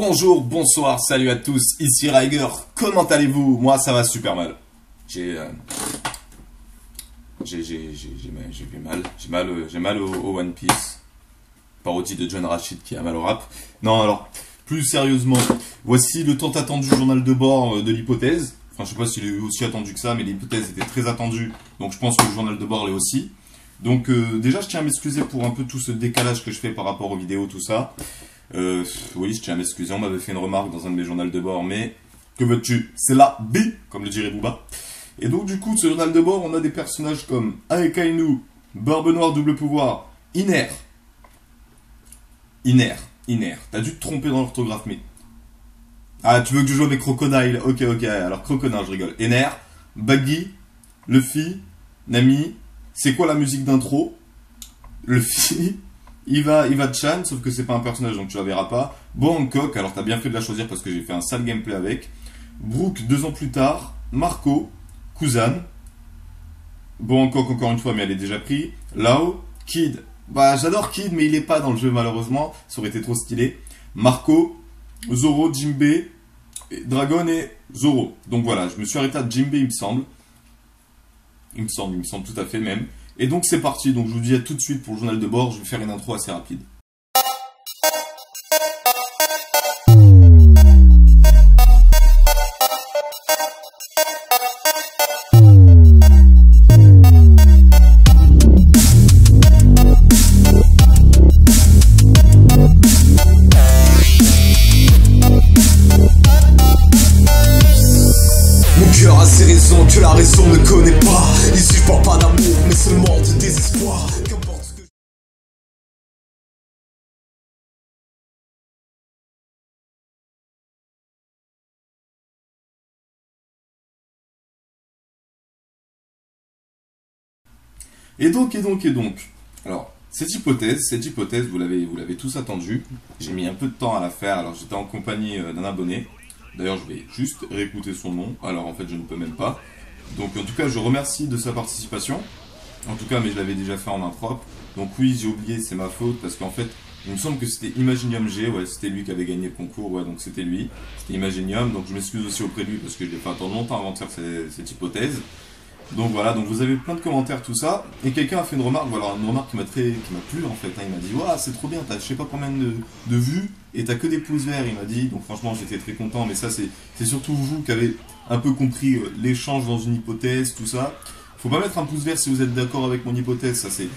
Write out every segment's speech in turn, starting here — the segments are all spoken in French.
Bonjour, bonsoir, salut à tous, ici Riger, comment allez-vous? Moi ça va super mal. J'ai mal au One Piece. Parodie de John Rachid qui a mal au rap. Non alors, plus sérieusement, voici le tant attendu journal de bord de l'hypothèse. Enfin je sais pas s'il est aussi attendu que ça, mais l'hypothèse était très attendue, donc je pense que le journal de bord l'est aussi. Donc déjà je tiens à m'excuser pour un peu tout ce décalage que je fais par rapport aux vidéos, tout ça. Oui, je tiens à m'excuser, on m'avait fait une remarque dans un de mes journaux de bord, mais que veux-tu, c'est la vie, comme le dirait Booba. Et donc du coup, ce journal de bord, on a des personnages comme Aekainu, Barbe Noire double pouvoir, Iner. T'as dû te tromper dans l'orthographe, mais... Ah, tu veux que je joue avec Crocodile? Ok, alors Crocodile, je rigole. Iner, Baggy, Luffy, Nami, c'est quoi la musique d'intro? Luffy... Iva-chan, sauf que c'est pas un personnage donc tu la verras pas. Bon Hancock, alors t'as bien fait de la choisir parce que j'ai fait un sale gameplay avec. Brooke 2 ans plus tard. Marco, Kuzan. Bon Hancock encore une fois mais elle est déjà pris. Lao, Kid. Bah j'adore Kid mais il est pas dans le jeu malheureusement. Ça aurait été trop stylé. Marco, Zoro, Jinbei, Dragon et Zoro. Donc voilà, je me suis arrêté à Jinbei il me semble. Il me semble tout à fait même. Et donc c'est parti, donc je vous dis à tout de suite pour le journal de bord, je vais faire une intro assez rapide. Mon cœur a ses raisons que la raison ne connaît pas. Ici je parle pas d'amour mais seulement de désespoir. Qu'importe ce que... Et donc. Alors, cette hypothèse, vous l'avez tous attendu. J'ai mis un peu de temps à la faire, alors j'étais en compagnie d'un abonné. D'ailleurs, je vais juste réécouter son nom, alors en fait je ne peux même pas. Donc en tout cas, je remercie de sa participation. En tout cas, mais je l'avais déjà fait en main propre. Donc oui, j'ai oublié, c'est ma faute, parce qu'en fait, il me semble que c'était Imaginium G, ouais, c'était lui qui avait gagné le concours, ouais, donc c'était lui. C'était Imaginium, donc je m'excuse aussi auprès de lui, parce que je n'ai pas attendu longtemps avant de faire cette hypothèse. Donc voilà, donc vous avez plein de commentaires, tout ça, et quelqu'un a fait une remarque, voilà, une remarque qui m'a plu en fait, hein. Il m'a dit, waouh, c'est trop bien, t'as je sais pas combien de vues, et t'as que des pouces verts, il m'a dit, donc franchement j'étais très content, mais ça c'est surtout vous qui avez un peu compris l'échange dans une hypothèse, tout ça. Faut pas mettre un pouce vert si vous êtes d'accord avec mon hypothèse, ça c'est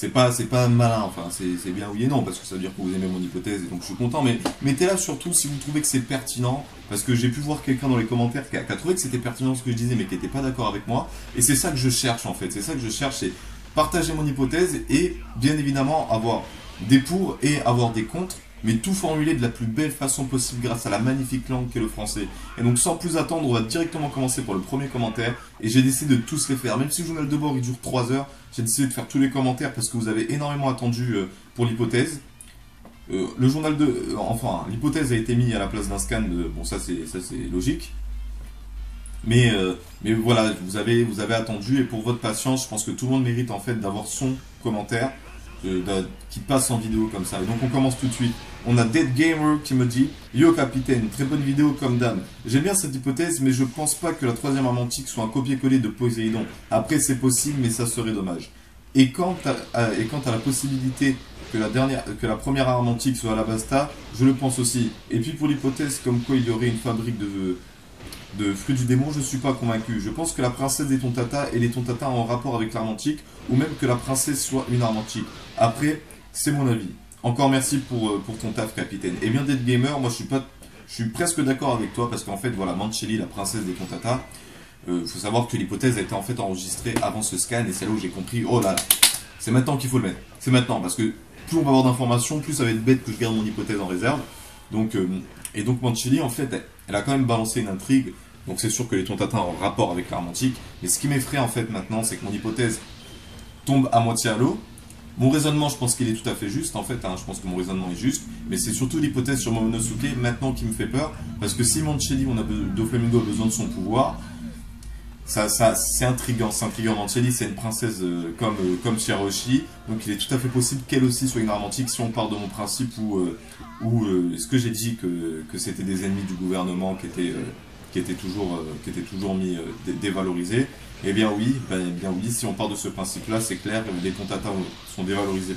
pas malin, enfin c'est bien oui et non, parce que ça veut dire que vous aimez mon hypothèse, et donc je suis content, mais mettez-la surtout si vous trouvez que c'est pertinent, parce que j'ai pu voir quelqu'un dans les commentaires qui a trouvé que c'était pertinent ce que je disais, mais qui n'était pas d'accord avec moi, et c'est ça que je cherche en fait, c'est ça que je cherche, c'est partager mon hypothèse, et bien évidemment avoir des pour et avoir des contre, mais tout formuler de la plus belle façon possible grâce à la magnifique langue qu'est le français. Et donc sans plus attendre, on va directement commencer pour le premier commentaire, et j'ai décidé de tous les faire, même si le journal de bord il dure 3 heures, j'ai décidé de faire tous les commentaires parce que vous avez énormément attendu pour l'hypothèse. Le journal de... enfin, l'hypothèse a été mise à la place d'un scan, bon ça c'est logique. Mais voilà, vous avez attendu, et pour votre patience, je pense que tout le monde mérite en fait d'avoir son commentaire qui passe en vidéo comme ça. Et donc on commence tout de suite. On a Dead Gamer qui me dit: Yo capitaine, très bonne vidéo comme dame. J'aime bien cette hypothèse, mais je pense pas que la troisième arme antique soit un copier-coller de Poséidon. Après c'est possible, mais ça serait dommage. Et quant à la possibilité que la première arme antique soit Alabasta, je le pense aussi. Et puis pour l'hypothèse comme quoi il y aurait une fabrique de fruits du démon, je suis pas convaincu. Je pense que la princesse des Tontata et les Tontata ont un rapport avec l'arme antique, ou même que la princesse soit une arme antique. Après, c'est mon avis. Encore merci pour ton taf, capitaine. Et bien Dead Gamer, moi je suis presque d'accord avec toi, parce qu'en fait, voilà, Mancheli, la princesse des Tontata, faut savoir que l'hypothèse a été en fait enregistrée avant ce scan, et c'est là où j'ai compris, oh là là, c'est maintenant qu'il faut le mettre. C'est maintenant, parce que plus on va avoir d'informations, plus ça va être bête que je garde mon hypothèse en réserve. Donc, et donc Mancheli, en fait, elle a quand même balancé une intrigue, donc c'est sûr que les Tontata ont un rapport avec l'arme antique, mais ce qui m'effraie en fait maintenant, c'est que mon hypothèse tombe à moitié à l'eau. Mon raisonnement, je pense qu'il est tout à fait juste, en fait, hein, je pense que mon raisonnement est juste, mais c'est surtout l'hypothèse sur Momonosuke maintenant qui me fait peur, parce que si Mancheli, Doflamingo a besoin de son pouvoir, c'est intriguant, c'est intriguant. Mancelli, c'est une princesse comme Shiroshi, donc il est tout à fait possible qu'elle aussi soit une arme antique si on part de mon principe où est-ce que j'ai dit que c'était des ennemis du gouvernement qui étaient toujours mis dévalorisés. Eh bien oui, si on part de ce principe-là, c'est clair, les Tontata sont dévalorisés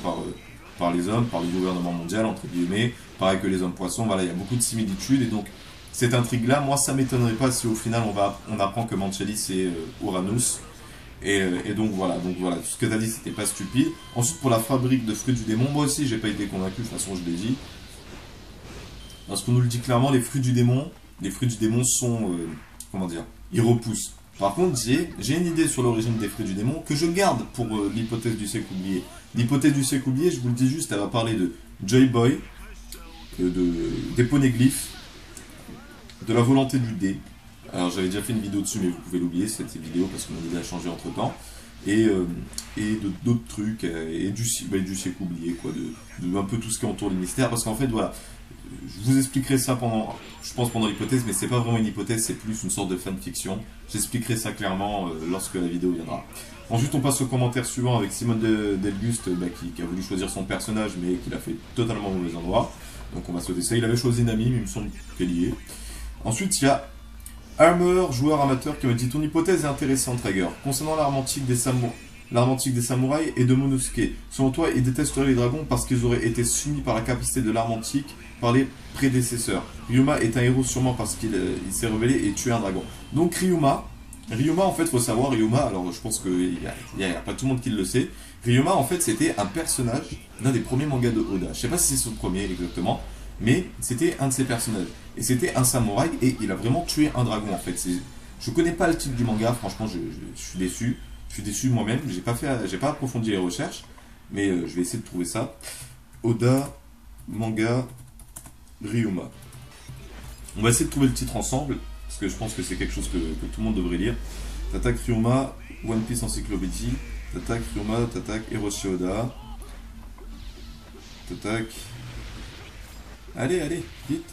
par les hommes, par le gouvernement mondial, entre guillemets, pareil que les hommes poissons, voilà, il y a beaucoup de similitudes, et donc cette intrigue-là, moi ça m'étonnerait pas si au final on apprend que Mancelli c'est Uranus, et donc voilà, tout ce que tu as dit c'était pas stupide. Ensuite pour la fabrique de fruits du démon, moi aussi j'ai pas été convaincu, de toute façon je l'ai dit, parce qu'on nous le dit clairement, les fruits du démon sont, comment dire, ils repoussent. Par contre, j'ai une idée sur l'origine des fruits du démon que je garde pour l'hypothèse du siècle oublié. L'hypothèse du siècle oublié, je vous le dis juste, elle va parler de Joy Boy, des poneglyphes, de la volonté du dé. Alors j'avais déjà fait une vidéo dessus, mais vous pouvez l'oublier cette vidéo parce que mon idée a changé entre temps. Et d'autres trucs, et du siècle oublié, quoi, de un peu tout ce qui entoure les mystères. Parce qu'en fait, voilà, je vous expliquerai ça pendant l'hypothèse, mais c'est pas vraiment une hypothèse, c'est plus une sorte de fanfiction. J'expliquerai ça clairement lorsque la vidéo viendra. Ensuite, on passe au commentaire suivant avec Simone Delguste, qui a voulu choisir son personnage, mais qui l'a fait totalement au mauvais endroit. Donc on va sauter ça. Il avait choisi Nami, mais il me semble qu'elle y est. Ensuite, il y a Armor, joueur amateur, qui me dit: ton hypothèse est intéressante, Rager. Concernant l'arme antique des samouraïs et de Monosuke. Selon toi, ils détesteraient les dragons parce qu'ils auraient été soumis par la capacité de l'arme antique par les prédécesseurs. Ryuma est un héros sûrement parce qu'il s'est rebellé et tué un dragon. Donc Ryuma en fait, faut savoir, Ryuma, alors je pense qu'il n'y a pas tout le monde qui le sait. Ryuma, en fait, c'était un personnage d'un des premiers mangas de Oda. Je sais pas si c'est son premier exactement, mais c'était un de ses personnages. Et c'était un samouraï et il a vraiment tué un dragon en fait. Je connais pas le titre du manga, franchement je suis déçu. Je suis déçu moi-même, j'ai pas approfondi les recherches, mais je vais essayer de trouver ça. Oda, manga, Ryuma. On va essayer de trouver le titre ensemble, parce que je pense que c'est quelque chose que tout le monde devrait lire. T'attaques Ryuma, One Piece Encyclopédie, t'attaques Ryuma, t'attaques Hiroshi Oda, t'attaques... Allez, vite.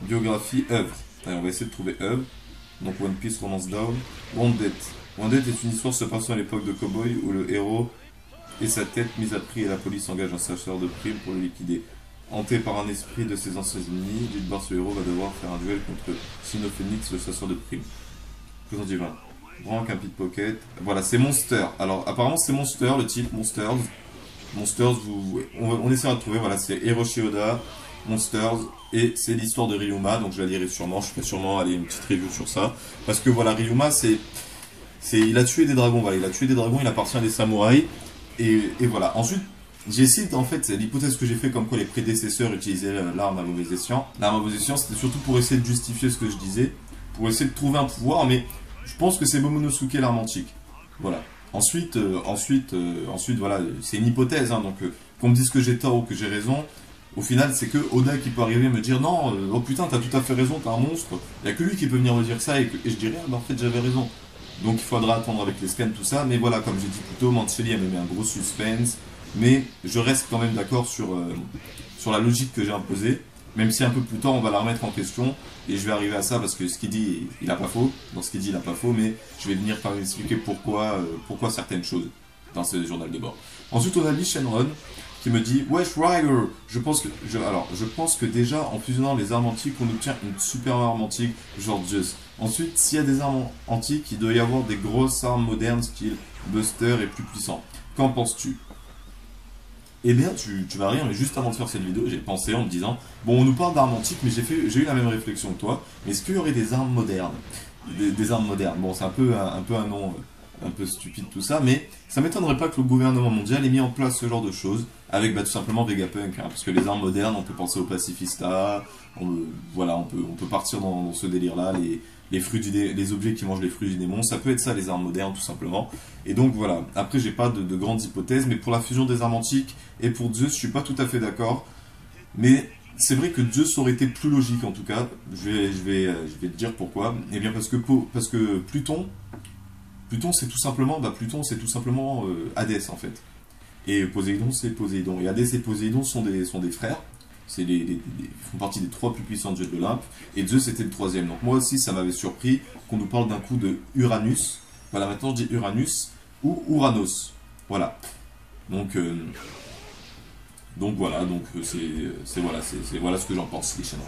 Biographie, œuvre. Allez, on va essayer de trouver œuvre. Donc One Piece, Romance Down. Wounded. Wounded est une histoire se passant à l'époque de Cowboy où le héros et sa tête mise à prix et la police engage un chasseur de primes pour le liquider. Hanté par un esprit de ses anciens ennemis, Lidbar, ce héros, va devoir faire un duel contre Sino Phoenix, le chasseur de primes. Présent divin. Brank, un pickpocket. Voilà, c'est Monster. Alors apparemment c'est Monster, le titre, Monsters. Monsters, on essaiera de trouver, voilà, c'est Hiroshi Oda, Monsters, et c'est l'histoire de Ryuma, donc je la lirai sûrement, je ferai sûrement une petite review sur ça, parce que voilà, Ryuma, il a tué des dragons, voilà, il appartient à des samouraïs, et voilà. Ensuite, j'ai essayé, en fait, c'est l'hypothèse que j'ai fait comme quoi les prédécesseurs utilisaient l'arme à mauvais escient. L'arme à mauvais escient, c'était surtout pour essayer de justifier ce que je disais, pour essayer de trouver un pouvoir, mais je pense que c'est Momonosuke l'arme antique, voilà. Ensuite, voilà, c'est une hypothèse, hein, donc qu'on me dise que j'ai tort ou que j'ai raison. Au final, c'est que Oda qui peut arriver et me dire non, oh putain, t'as tout à fait raison, t'es un monstre. Il n'y a que lui qui peut venir me dire ça et je dirais, ah, bah, en fait, j'avais raison. Donc il faudra attendre avec les scans, tout ça. Mais voilà, comme j'ai dit plus tôt, Mancelli a mis un gros suspense. Mais je reste quand même d'accord sur la logique que j'ai imposée. Même si un peu plus tard, on va la remettre en question. Et je vais arriver à ça parce que ce qu'il dit, il n'a pas faux. Dans ce qu'il dit, il n'a pas faux. Mais je vais venir quand même expliquer pourquoi certaines choses dans ce journal de bord. Ensuite, on a Lee Shenron qui me dit: wesh Rider, je pense que déjà en fusionnant les armes antiques on obtient une super arme antique genre Zeus. Ensuite, s'il y a des armes antiques, il doit y avoir des grosses armes modernes style Buster et plus puissants. Qu'en penses-tu? Eh bien, tu vas rire, mais juste avant de faire cette vidéo, j'ai pensé en me disant, bon, on nous parle d'armes antiques, mais j'ai eu la même réflexion que toi, mais est-ce qu'il y aurait des armes modernes? Des armes modernes. Bon, c'est un peu un nom un peu stupide tout ça, mais ça m'étonnerait pas que le gouvernement mondial ait mis en place ce genre de choses avec tout simplement Vegapunk, hein, parce que les armes modernes, on peut penser au pacifista, voilà, on peut partir dans ce délire-là, les objets qui mangent les fruits du démon, ça peut être ça les armes modernes tout simplement. Et donc voilà, après j'ai pas de grandes hypothèses, mais pour la fusion des armes antiques et pour Zeus, je suis pas tout à fait d'accord, mais c'est vrai que Zeus aurait été plus logique en tout cas, je vais te dire pourquoi. Eh bien parce que Pluton c'est tout simplement Hadès en fait. Et Poséidon c'est Poséidon. Et Hadès et Poséidon sont des frères. Ils font partie des 3 plus puissants dieux de l'Olympe. Et Zeus était le 3e. Donc moi aussi ça m'avait surpris qu'on nous parle d'un coup de Uranus. Voilà, maintenant je dis Uranus ou Uranos. Voilà. Donc voilà, c'est voilà ce que j'en pense, les Shenron.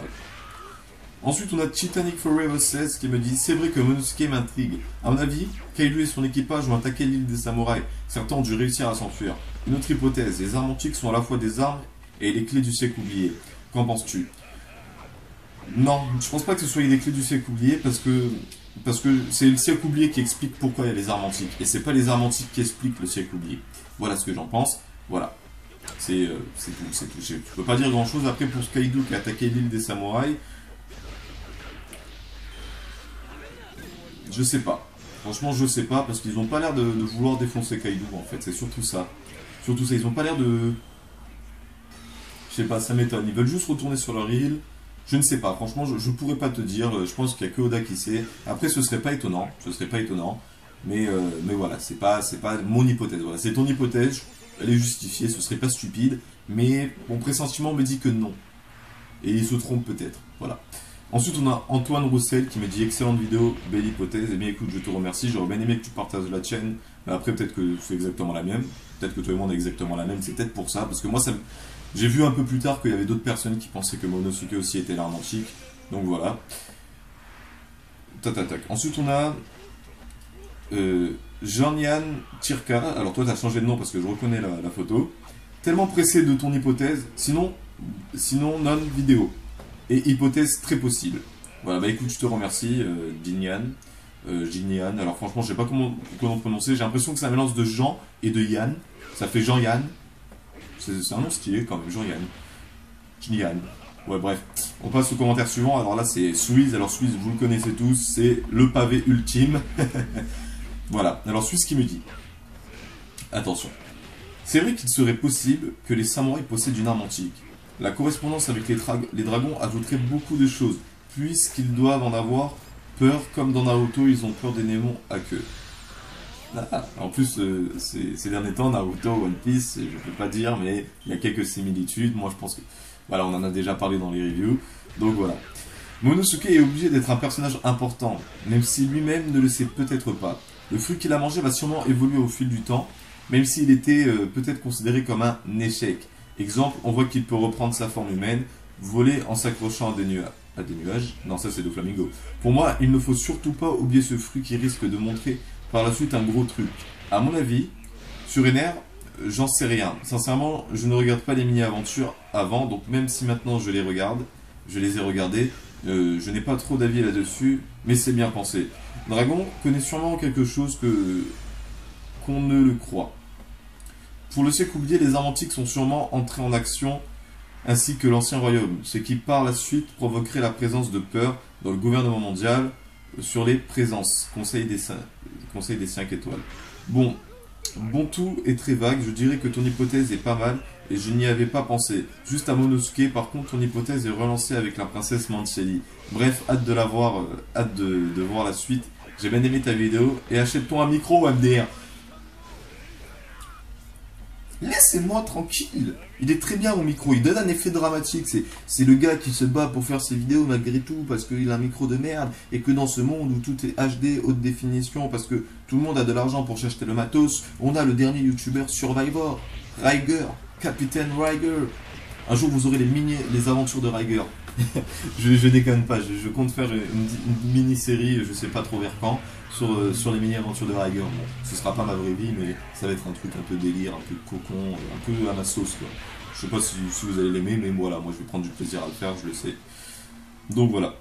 Ensuite, on a Titanic Forever 16 qui me dit: c'est vrai que Monosuke m'intrigue. À mon avis, Kaido et son équipage ont attaqué l'île des samouraïs. Certains ont dû réussir à s'enfuir. Une autre hypothèse: les armes antiques sont à la fois des armes et les clés du siècle oublié. Qu'en penses-tu? Non, je pense pas que ce soit les clés du siècle oublié parce que c'est le siècle oublié qui explique pourquoi il y a les armes antiques. Et c'est pas les armes antiques qui expliquent le siècle oublié. Voilà ce que j'en pense. Voilà. C'est tout. Je peux pas dire grand chose. Après, pour ce Kaido qui a attaqué l'île des samouraïs, je sais pas. Franchement, je sais pas, parce qu'ils ont pas l'air de vouloir défoncer Kaido, en fait. C'est surtout ça. Surtout ça, ils ont pas l'air de... Je sais pas, ça m'étonne. Ils veulent juste retourner sur leur île. Je ne sais pas, franchement, je pourrais pas te dire. Je pense qu'il y a que Oda qui sait. Après, ce serait pas étonnant. Mais voilà, c'est pas mon hypothèse. Voilà, c'est ton hypothèse. Elle est justifiée, ce serait pas stupide. Mais mon pressentiment me dit que non. Et il se trompe peut-être. Voilà. Ensuite, on a Antoine Roussel qui me dit: excellente vidéo, belle hypothèse. Eh bien, écoute, je te remercie. J'aurais bien aimé que tu partages la chaîne. Mais après, peut-être que c'est exactement la même. Peut-être que toi et moi, on est exactement la même. C'est peut-être pour ça. Parce que moi, j'ai vu un peu plus tard qu'il y avait d'autres personnes qui pensaient que Monosuke aussi était l'arme antique. Donc voilà. Tac. Ensuite, on a Jean-Yann Tirka. Alors, toi, tu as changé de nom parce que je reconnais la photo. Tellement pressé de ton hypothèse. Sinon non vidéo. Et hypothèse très possible. Voilà, bah écoute, je te remercie, Jinyan. Alors franchement, je sais pas comment prononcer. J'ai l'impression que c'est un mélange de Jean et de Yann. Ça fait Jean-Yann. C'est un nom stylé quand même, Jean-Yann. Jinyan. Ouais, bref. On passe au commentaire suivant. Alors là, c'est Suisse. Alors Suisse, vous le connaissez tous, c'est le pavé ultime. Voilà. Alors Suisse qui me dit: attention. C'est vrai qu'il serait possible que les samouraïs possèdent une arme antique. La correspondance avec les dragons ajouterait beaucoup de choses, puisqu'ils doivent en avoir peur, comme dans Naruto, ils ont peur des démons à queue. En plus, ces derniers temps, Naruto, One Piece, je peux pas dire, mais il y a quelques similitudes. Moi, je pense que... Voilà, on en a déjà parlé dans les reviews. Donc voilà. Monosuke est obligé d'être un personnage important, même si lui-même ne le sait peut-être pas. Le fruit qu'il a mangé va sûrement évoluer au fil du temps, même s'il était peut-être considéré comme un échec. Exemple, on voit qu'il peut reprendre sa forme humaine, voler en s'accrochant à des nuages. Non, ça c'est de Flamingo. Pour moi, il ne faut surtout pas oublier ce fruit qui risque de montrer par la suite un gros truc. À mon avis, sur Ener, j'en sais rien. Sincèrement, je ne regarde pas les mini-aventures avant, donc même si maintenant je les ai regardées, je n'ai pas trop d'avis là-dessus, mais c'est bien pensé. Dragon connaît sûrement quelque chose qu'on ne le croit. Pour le siècle oublié, les armes antiques sont sûrement entrées en action, ainsi que l'ancien royaume, ce qui par la suite provoquerait la présence de peur dans le gouvernement mondial sur les présences, Conseil des 5 étoiles. Bon, tout est très vague, je dirais que ton hypothèse est pas mal, et je n'y avais pas pensé. Juste à Monosuke, par contre, ton hypothèse est relancée avec la princesse Mancelli. Bref, hâte de la voir, hâte de voir la suite. J'ai bien aimé ta vidéo, et achète-toi un micro, MDR. Laissez-moi tranquille. Il est très bien mon micro, il donne un effet dramatique. C'est le gars qui se bat pour faire ses vidéos malgré tout parce qu'il a un micro de merde et que dans ce monde où tout est HD, haute définition, parce que tout le monde a de l'argent pour s'acheter le matos, on a le dernier youtubeur Survivor, Riger, Capitaine Riger. Un jour vous aurez les aventures de Riger. je déconne pas, je compte faire une mini-série, je sais pas trop vers quand, sur les mini-aventures de Riger. Bon, ce sera pas ma vraie vie, mais ça va être un truc un peu délire, un peu cocon, un peu à ma sauce, quoi. Je sais pas si vous allez l'aimer, mais voilà, moi je vais prendre du plaisir à le faire, je le sais. Donc voilà.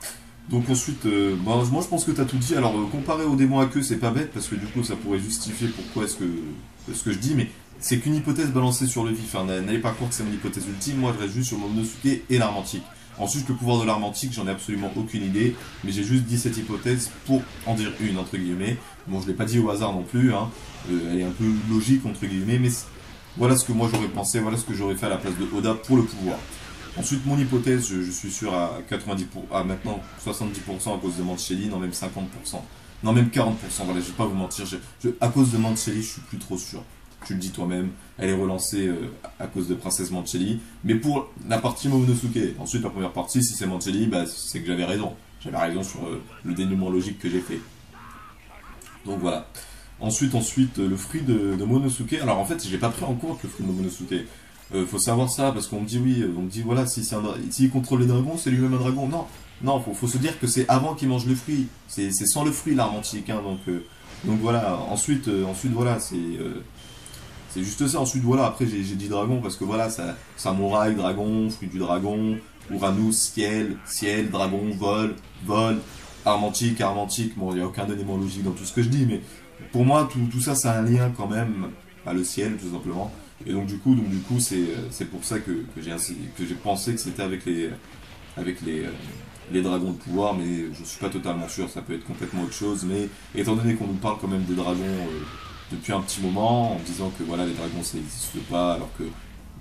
Donc ensuite, moi je pense que tu as tout dit. Alors comparé au démon à queue, c'est pas bête, parce que du coup ça pourrait justifier pourquoi est-ce que je dis, mais c'est qu'une hypothèse balancée sur le vif. Hein. N'allez pas croire que c'est mon hypothèse ultime, moi je reste juste sur Monosuke et l'arme antique. Ensuite, le pouvoir de l'arme antique, j'en ai absolument aucune idée, mais j'ai juste dit cette hypothèse pour en dire une, entre guillemets. Bon, je l'ai pas dit au hasard non plus, hein. Elle est un peu logique, entre guillemets, mais voilà ce que moi j'aurais pensé, voilà ce que j'aurais fait à la place de Oda pour le pouvoir. Ensuite, mon hypothèse, je suis sûr à 90%, à maintenant 70% à cause de Mancelli, non même 50%, non même 40%, voilà, je vais pas vous mentir, à cause de Mancelli, je suis plus trop sûr. Tu le dis toi-même, elle est relancée à cause de Princesse Mancelli. Mais pour la partie Monosuke, ensuite la première partie, si c'est Mancelli, bah, c'est que j'avais raison. J'avais raison sur le dénouement logique que j'ai fait. Donc voilà. Ensuite, le fruit de Momonosuke. Alors en fait, j'ai pas pris en compte le fruit de Momonosuke. Faut savoir ça, parce qu'on me dit oui, on me dit voilà, s'il contrôle les dragons, c'est lui-même un dragon. Non, non, faut se dire que c'est avant qu'il mange le fruit. C'est sans le fruit l'arme antique, hein, donc voilà. Ensuite voilà, c'est juste ça. Ensuite voilà, après j'ai dit dragon parce que voilà, samouraï, dragon, fruit du dragon, Uranus, ciel, dragon, vol, arme antique. Bon, il n'y a aucun élément logique dans tout ce que je dis, mais pour moi, tout ça, ça a un lien quand même à le ciel, tout simplement. Et donc du coup, c'est pour ça que j'ai pensé que c'était avec les dragons de pouvoir, mais je suis pas totalement sûr. Ça peut être complètement autre chose. Mais étant donné qu'on nous parle quand même des dragons depuis un petit moment, en disant que voilà, les dragons ça n'existe pas, alors que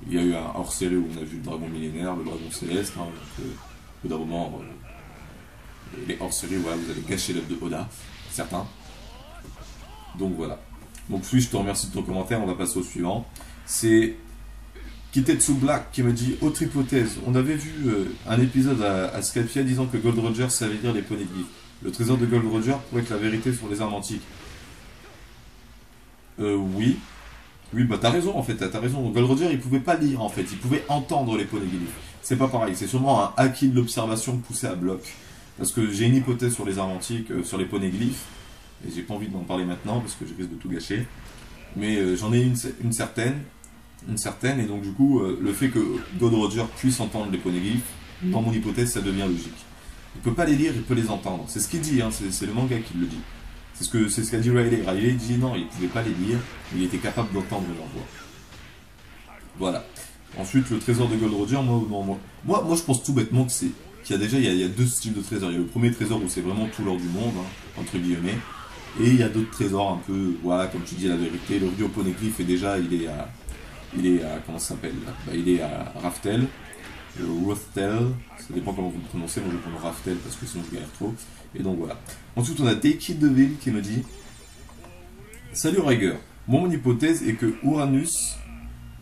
il y a eu un hors-série où on a vu le dragon millénaire, le dragon céleste. Hein, donc, au bout d'un moment, les hors-séries, voilà, vous allez gâcher l'œuvre de Oda, certains. Donc voilà. Donc je te remercie de ton commentaire, on va passer au suivant. C'est Kitetsu Black qui me dit autre hypothèse. On avait vu un épisode à Scapia disant que Gold Roger savait lire les poneglyphes. Le trésor de Gold Roger pourrait être la vérité sur les armes antiques. Oui. Oui, bah t'as raison en fait, t'as raison. Gold Roger il pouvait pas lire en fait, il pouvait entendre les poneglyphes. C'est pas pareil, c'est sûrement un acquis de l'observation poussé à bloc. Parce que j'ai une hypothèse sur les armes antiques, sur les poneglyphes. Et j'ai pas envie d'en parler maintenant parce que je risque de tout gâcher. Mais j'en ai une certaine, et donc du coup, le fait que Gold Roger puisse entendre les poneglyphes, dans mon hypothèse, ça devient logique. Il peut pas les lire, il peut les entendre. C'est ce qu'il dit, hein, c'est le manga qui le dit. C'est ce qu'a dit Riley. Riley dit non, il pouvait pas les lire, mais il était capable d'entendre leur voix. Voilà. Ensuite, le trésor de Gold Roger, moi je pense tout bêtement qu'il y a deux styles de trésors. Il y a le premier trésor où c'est vraiment tout l'or du monde, hein, entre guillemets. Et il y a d'autres trésors un peu, voilà, comme tu dis la vérité. Le Ryo Poneglyph est déjà, il est à, comment ça s'appelle il est à Raftel, Rothtel, ça dépend comment vous le prononcez, moi je prends Raftel parce que sinon je galère trop. Et donc voilà. Ensuite on a Teiki Deville qui me dit salut Riger, mon hypothèse est que Uranus,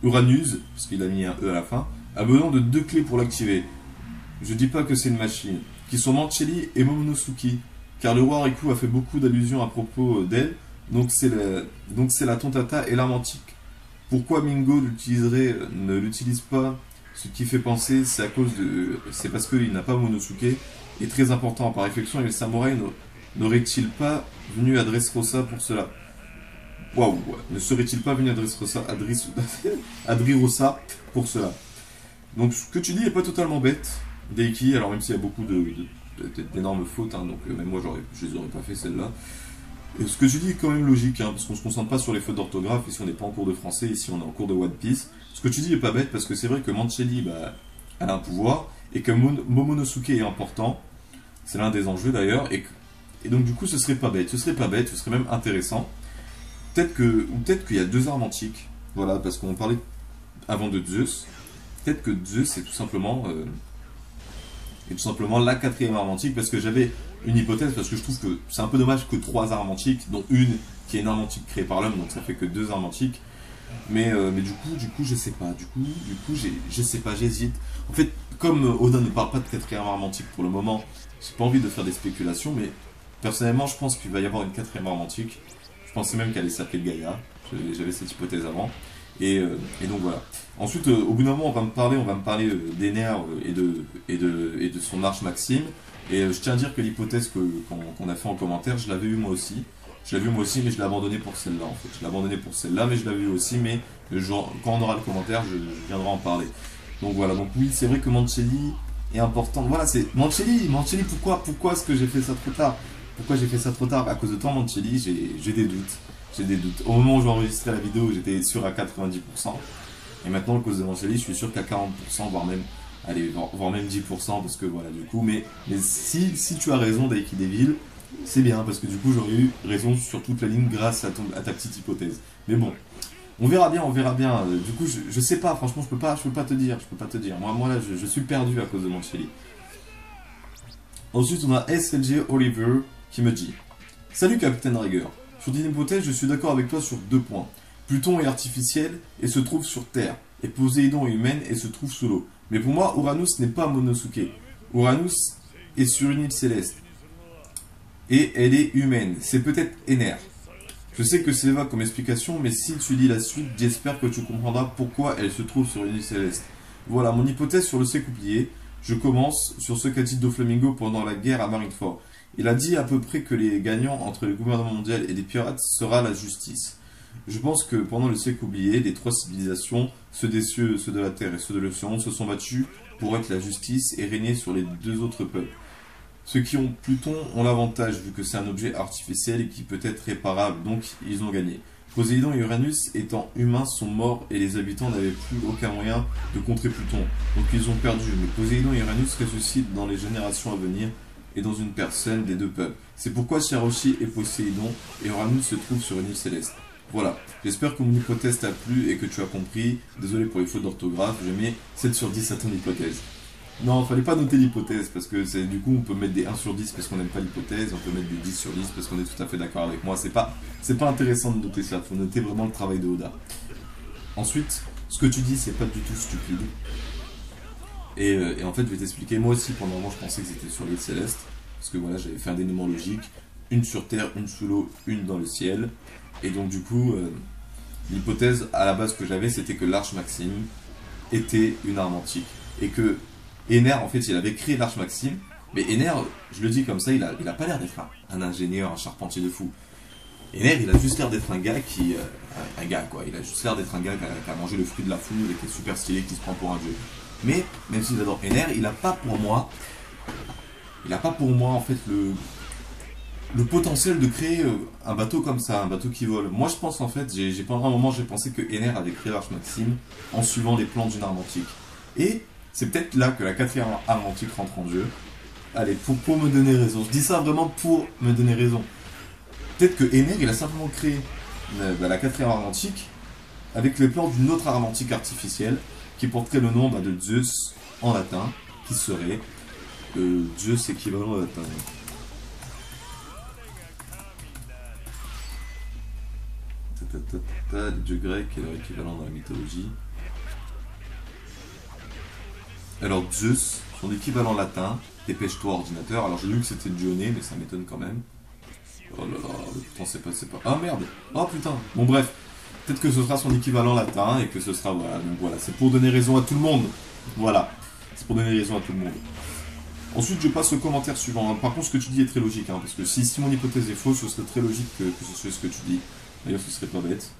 parce qu'il a mis un E à la fin, a besoin de 2 clés pour l'activer. Je dis pas que c'est une machine, qui sont Mancheli et Momonosuke. Car le roi Riku a fait beaucoup d'allusions à propos d'elle, donc c'est la Tontata et l'arme antique. Pourquoi Mingo ne l'utilise pas? Ce qui fait penser, c'est parce qu'il n'a pas Momonosuke. Et très important, par réflexion, les samouraïs n'auraient-ils pas venu à Dressrosa pour cela? Waouh, ne serait-il pas venu à Dressrosa pour cela? Donc ce que tu dis n'est pas totalement bête, Deiki, alors même s'il y a beaucoup d'énormes fautes, hein, donc même moi je les aurais pas fait celles-là. Et ce que tu dis est quand même logique, hein, parce qu'on se concentre pas sur les fautes d'orthographe, ici on n'est pas en cours de français, ici on est en cours de One Piece. Ce que tu dis est pas bête, parce que c'est vrai que Mancheli, elle a un pouvoir, et que Momonosuke est important, c'est l'un des enjeux d'ailleurs, et donc du coup ce serait pas bête, ce serait même intéressant. Peut-être qu'il y a 2 armes antiques, voilà, parce qu'on parlait avant de Zeus, peut-être que Zeus est tout simplement la 4e arme antique, parce que j'avais une hypothèse, parce que je trouve que c'est un peu dommage que 3 armes antiques, dont une qui est une arme antique créée par l'homme, donc ça fait que 2 armes antiques. Mais du coup, je sais pas. Je sais pas, j'hésite. En fait, comme Oda ne parle pas de 4e arme antique pour le moment, j'ai pas envie de faire des spéculations, mais personnellement, je pense qu'il va y avoir une 4e arme antique. Je pensais même qu'elle allait s'appeler Gaïa. J'avais cette hypothèse avant. Et donc voilà. Ensuite, au bout d'un moment, on va me parler d'Ener et de son arche Maxime. Et je tiens à dire que l'hypothèse qu'on a fait en commentaire, je l'avais eu moi aussi. Mais je l'ai abandonné pour celle-là en fait. Mais je l'avais eu aussi, mais quand on aura le commentaire, je viendrai en parler. Donc voilà, donc oui, c'est vrai que Mancheli est important. Voilà, c'est Mancheli, pourquoi est-ce que j'ai fait ça trop tard? Pourquoi j'ai fait ça trop tard? À cause de toi, Mancheli, j'ai des doutes. Au moment où j'ai enregistré la vidéo, j'étais sûr à 90%. Et maintenant, à cause de Mancheli, je suis sûr qu'à 40%, voire même 10%, parce que voilà, du coup, mais si tu as raison, Daiki Devil, c'est bien, parce que du coup, j'aurais eu raison sur toute la ligne grâce à ta petite hypothèse. Mais bon, on verra bien. Du coup, je sais pas, franchement, je peux pas te dire. Moi là, je suis perdu à cause de Mancheli. Ensuite, on a SLG Oliver qui me dit salut Capitaine Riger. Sur ton hypothèse, je suis d'accord avec toi sur 2 points. Pluton est artificiel et se trouve sur Terre, et Poséidon est humaine et se trouve sous l'eau. Mais pour moi, Uranus n'est pas Momonosuke. Uranus est sur une île céleste. Et elle est humaine. C'est peut-être Ener. Je sais que c'est vague comme explication, mais si tu lis la suite, j'espère que tu comprendras pourquoi elle se trouve sur une île céleste. Voilà mon hypothèse sur le sécoublier. Je commence sur ce qu'a dit Doflamingo pendant la guerre à Marineford. Il a dit à peu près que les gagnants entre le gouvernement mondial et les pirates sera la justice. Je pense que pendant le siècle oublié, les trois civilisations, ceux des cieux, ceux de la terre et ceux de l'océan, se sont battus pour être la justice et régner sur les deux autres peuples. Ceux qui ont Pluton ont l'avantage vu que c'est un objet artificiel et qui peut être réparable, donc ils ont gagné. Poséidon et Uranus étant humains sont morts et les habitants n'avaient plus aucun moyen de contrer Pluton, donc ils ont perdu. Mais Poséidon et Uranus ressuscitent dans les générations à venir et dans une personne des deux peuples. C'est pourquoi Charoshi et Poséidon et Uranus se trouvent sur une île céleste. Voilà, j'espère que mon hypothèse t'a plu et que tu as compris. Désolé pour les fautes d'orthographe, j'ai mis 7 sur 10 à ton hypothèse. Non, fallait pas noter l'hypothèse parce que c'est du coup on peut mettre des 1 sur 10 parce qu'on n'aime pas l'hypothèse, on peut mettre des 10 sur 10 parce qu'on est tout à fait d'accord avec moi. C'est pas intéressant de noter ça, faut noter vraiment le travail de Oda. Ensuite, ce que tu dis c'est pas du tout stupide. Et en fait je vais t'expliquer, moi aussi pendant un moment je pensais que c'était sur l'île céleste, parce que voilà j'avais fait un dénouement logique, une sur terre, une sous l'eau, une dans le ciel, et donc du coup l'hypothèse à la base que j'avais c'était que l'Arche Maxime était une arme antique, et que Ener, en fait, il avait créé l'Arche Maxime, mais Ener, je le dis comme ça, il a pas l'air d'être un ingénieur, un charpentier de fou. Ener, il a juste l'air d'être un gars qui... un gars, quoi. Il a juste l'air d'être un gars qui a mangé le fruit de la foudre et qui est super stylé, qui se prend pour un dieu. Mais, même si j'adore Ener, il a pas pour moi, en fait, le potentiel de créer un bateau comme ça, un bateau qui vole. Moi, je pense, en fait, pendant un moment, j'ai pensé que Ener avait créé l'Arche Maxime en suivant les plans d'une arme antique. Et... c'est peut-être là que la quatrième arme antique rentre en jeu. Allez, pour me donner raison. Je dis ça vraiment pour me donner raison. Peut-être que Ener, il a simplement créé la quatrième arme antique avec les plans d'une autre arme antique artificielle qui porterait le nom de Zeus en latin, qui serait Zeus équivalent en latin. Les dieux grecs et leur équivalent dans la mythologie. Alors Zeus, son équivalent latin, dépêche-toi ordinateur. Alors j'ai lu que c'était Dionée, mais ça m'étonne quand même. Oh là là, putain c'est pas... Ah merde. Oh putain. Bon bref, peut-être que ce sera son équivalent latin et que ce sera... Voilà, donc voilà, c'est pour donner raison à tout le monde. Voilà, c'est pour donner raison à tout le monde. Ensuite je passe au commentaire suivant. Par contre ce que tu dis est très logique, parce que si mon hypothèse est fausse, ce serait très logique que ce soit ce que tu dis. D'ailleurs ce serait pas bête.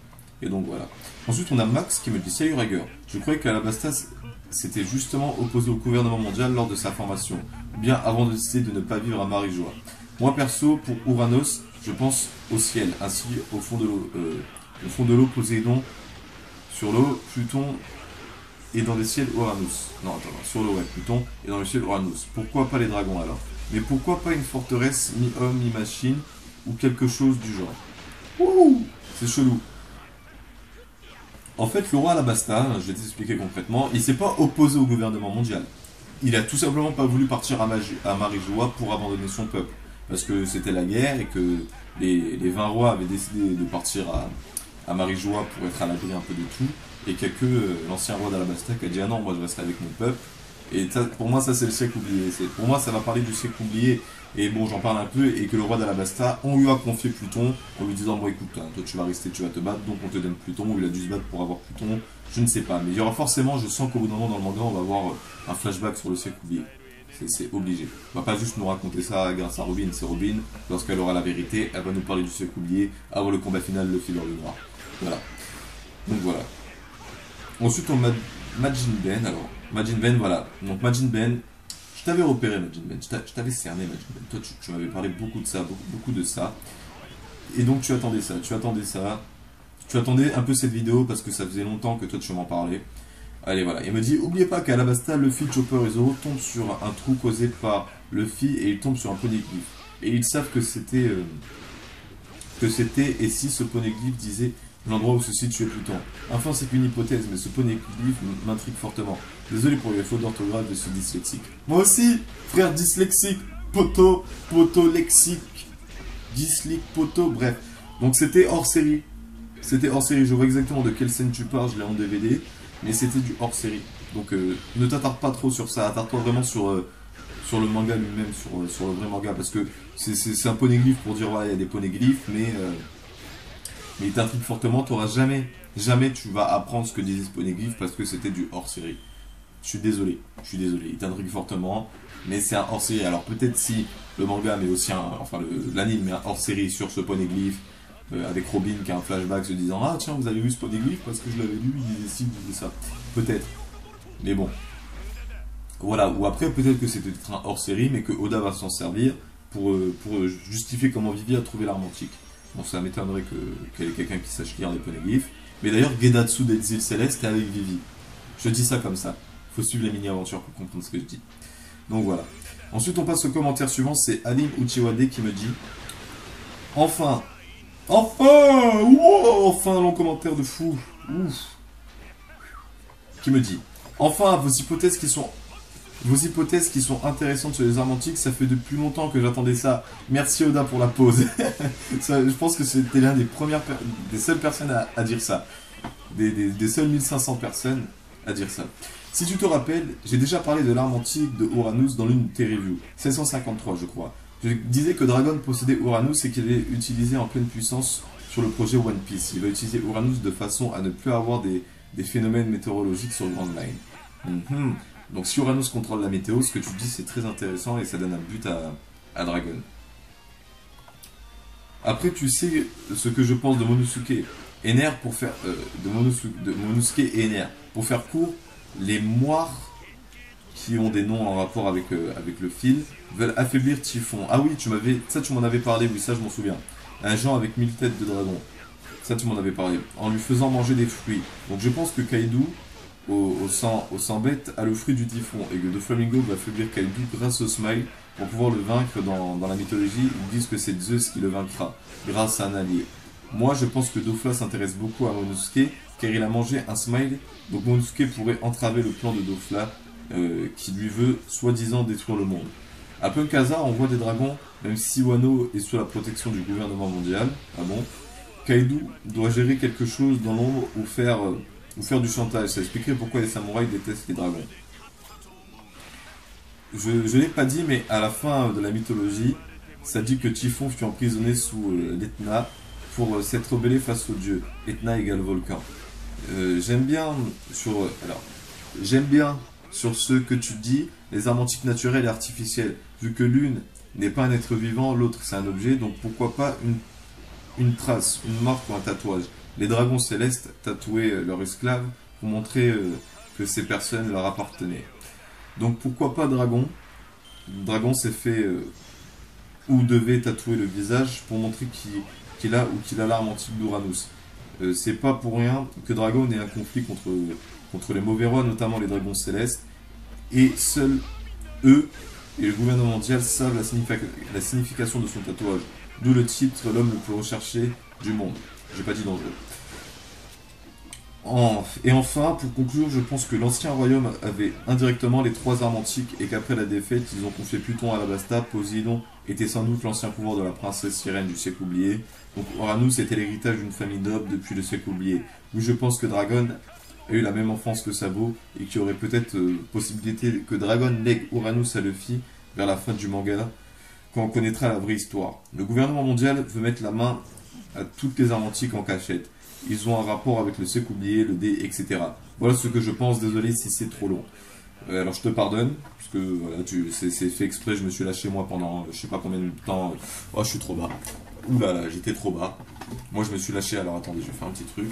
Et donc voilà. Ensuite on a Max qui me dit « Salut Rager, je croyais qu'Alabasta s'était justement opposé au gouvernement mondial lors de sa formation, bien avant de décider de ne pas vivre à Marijoa. Moi perso, pour Uranos, je pense au ciel, ainsi au fond de l'eau Poséidon, sur l'eau Pluton et dans les ciels Uranus. Non attends, sur l'eau ouais, Pluton et dans le ciel Uranus. Pourquoi pas les dragons alors? Mais pourquoi pas une forteresse mi-homme, mi-machine ou quelque chose du genre? Ouh, c'est chelou. En fait, le roi Alabasta, je vais t'expliquer concrètement, il s'est pas opposé au gouvernement mondial. Il a tout simplement pas voulu partir à Marijoa pour abandonner son peuple. Parce que c'était la guerre et que les 20 rois avaient décidé de partir à Marijoa pour être à l'abri un peu de tout. Et qu'il n'y a que l'ancien roi d'Alabasta qui a dit « Ah non, moi je reste avec mon peuple ». Et ça, pour moi, ça c'est le siècle oublié. Pour moi, ça va parler du siècle oublié. Et bon, j'en parle un peu, et que le roi d'Alabasta, on lui a confié Pluton, en lui disant, bon écoute, toi tu vas rester, tu vas te battre, donc on te donne Pluton, ou il a dû se battre pour avoir Pluton, je ne sais pas. Mais il y aura forcément, je sens qu'au bout d'un moment dans le manga, on va avoir un flashback sur le siècle oublié. C'est obligé. On va pas juste nous raconter ça grâce à Robin, c'est Robin, lorsqu'elle aura la vérité, elle va nous parler du siècle oublié, avant le combat final, le fil le noir. Voilà. Donc voilà. Ensuite, on a Majin Ben, alors, Majin Ben, voilà. Donc Majin Ben, je t'avais repéré Majin Ben, je t'avais cerné Majin Ben. Toi, tu m'avais parlé beaucoup de ça, beaucoup de ça. Et donc tu attendais ça. Tu attendais un peu cette vidéo parce que ça faisait longtemps que toi tu m'en parlais. Allez, voilà. Il me dit, oubliez pas qu'à Alabasta, Luffy, Chopper et Zoro tombent sur un trou causé par Luffy et ils tombent sur un poneglyphe. Et ils savent que c'était... et si ce poneglyphe disait l'endroit où se situait Pluton. Enfin, c'est qu'une hypothèse, mais ce poneglyphe m'intrigue fortement. Désolé pour les fautes d'orthographe, je suis dyslexique. Moi aussi, frère dyslexique, poto lexique, dyslexique, poto, bref. Donc c'était hors série. C'était hors série, je vois exactement de quelle scène tu parles, je l'ai en DVD, mais c'était du hors série. Donc ne t'attarde pas trop sur ça, attarde-toi vraiment sur le manga lui-même, sur le vrai manga, parce que c'est un poneglyphe pour dire, ouais, il y a des poneglyphes, mais mais il t'intrigue fortement, t'auras jamais tu vas apprendre ce que disait ce poneglyphe parce que c'était du hors-série. Je suis désolé, il t'intrigue fortement, mais c'est un hors-série. Alors peut-être si le manga, mais aussi l'anime, met un hors-série sur ce poneglyphe, avec Robin qui a un flashback se disant ah tiens vous avez vu ce poneglyph parce que je l'avais lu, il disait ci, il disait ça. Peut-être. Mais bon. Voilà, ou après peut-être que c'était un hors-série, mais que Oda va s'en servir pour justifier comment Vivi a trouvé l'arme antique. Bon, ça m'étonnerait qu'il y ait quelqu'un qui sache lire les poneglyphes. Mais d'ailleurs, Gedatsu des îles Célestes est avec Vivi. Je dis ça comme ça. Faut suivre les mini-aventures pour comprendre ce que je dis. Donc voilà. Ensuite, on passe au commentaire suivant, c'est Alim Uchiwade qui me dit enfin, wow, enfin, long commentaire de fou. Ouf. Qui me dit enfin, vos hypothèses qui sont intéressantes sur les armes antiques, ça fait depuis longtemps que j'attendais ça. Merci Oda pour la pause. Ça, je pense que c'était l'un des seules personnes à dire ça. Des seules 1500 personnes à dire ça. Si tu te rappelles, j'ai déjà parlé de l'arme antique de Uranus dans l'une de tes reviews. 1653 je crois. Je disais que Dragon possédait Uranus et qu'il est utilisé en pleine puissance sur le projet One Piece. Il va utiliser Uranus de façon à ne plus avoir des phénomènes météorologiques sur Grand Line. Donc si Uranus contrôle la météo, ce que tu dis c'est très intéressant et ça donne un but à Dragon. Après tu sais ce que je pense de Momonosuke et Ner pour faire de Momonosuke et Ner. Pour faire court, les moires qui ont des noms en rapport avec le fil veulent affaiblir Typhon. Ah oui, tu m'en avais parlé, oui ça je m'en souviens. Un genre avec 1000 têtes de dragon. Ça tu m'en avais parlé. En lui faisant manger des fruits. Donc je pense que Kaido au sang bête a le fruit du typhon et que Doflamingo va affaiblir Kaido grâce au smile pour pouvoir le vaincre dans la mythologie. Ils disent que c'est Zeus qui le vaincra grâce à un allié. Moi je pense que Dofla s'intéresse beaucoup à Momonosuke car il a mangé un smile, donc Momonosuke pourrait entraver le plan de Dofla qui lui veut soi-disant détruire le monde. À Punkasa on voit des dragons même si Wano est sous la protection du gouvernement mondial. Ah bon? Kaido doit gérer quelque chose dans l'ombre ou faire du chantage. Ça expliquerait pourquoi les samouraïs détestent les dragons. Je ne l'ai pas dit, mais à la fin de la mythologie, ça dit que Typhon fut emprisonné sous l'Etna pour s'être rebellé face aux dieux. Etna égale volcan. J'aime bien sur ce que tu dis, les armes antiques naturelles et artificielles. Vu que l'une n'est pas un être vivant, l'autre c'est un objet, donc pourquoi pas une trace, une marque ou un tatouage. Les dragons célestes tatouaient leurs esclaves pour montrer que ces personnes leur appartenaient. Donc pourquoi pas dragon? Dragon s'est fait ou devait tatouer le visage pour montrer qu'il a l'arme antique d'Uranus. C'est pas pour rien que Dragon ait un conflit contre les mauvais rois, notamment les dragons célestes, et seuls eux et le gouvernement mondial savent la signification de son tatouage. D'où le titre l'homme le plus recherché du monde. J'ai pas dit dangereux. Et enfin, pour conclure, je pense que l'ancien royaume avait indirectement les 3 armes antiques et qu'après la défaite, ils ont confié Pluton à Alabasta. Poséidon était sans doute l'ancien pouvoir de la princesse sirène du siècle oublié. Donc Uranus était l'héritage d'une famille noble depuis le siècle oublié. Oui, je pense que Dragon a eu la même enfance que Sabo et qu'il y aurait peut-être possibilité que Dragon lègue Uranus à Luffy vers la fin du manga, quand on connaîtra la vraie histoire. Le gouvernement mondial veut mettre la main à toutes les armes antiques en cachette. Ils ont un rapport avec le siècle oublié, le dé, etc. Voilà ce que je pense, désolé si c'est trop long. Alors je te pardonne, parce que voilà, c'est fait exprès, je me suis lâché moi pendant je sais pas combien de temps. Oh, je suis trop bas. Ouh là là, j'étais trop bas. Moi je me suis lâché, alors attendez, je vais faire un petit truc.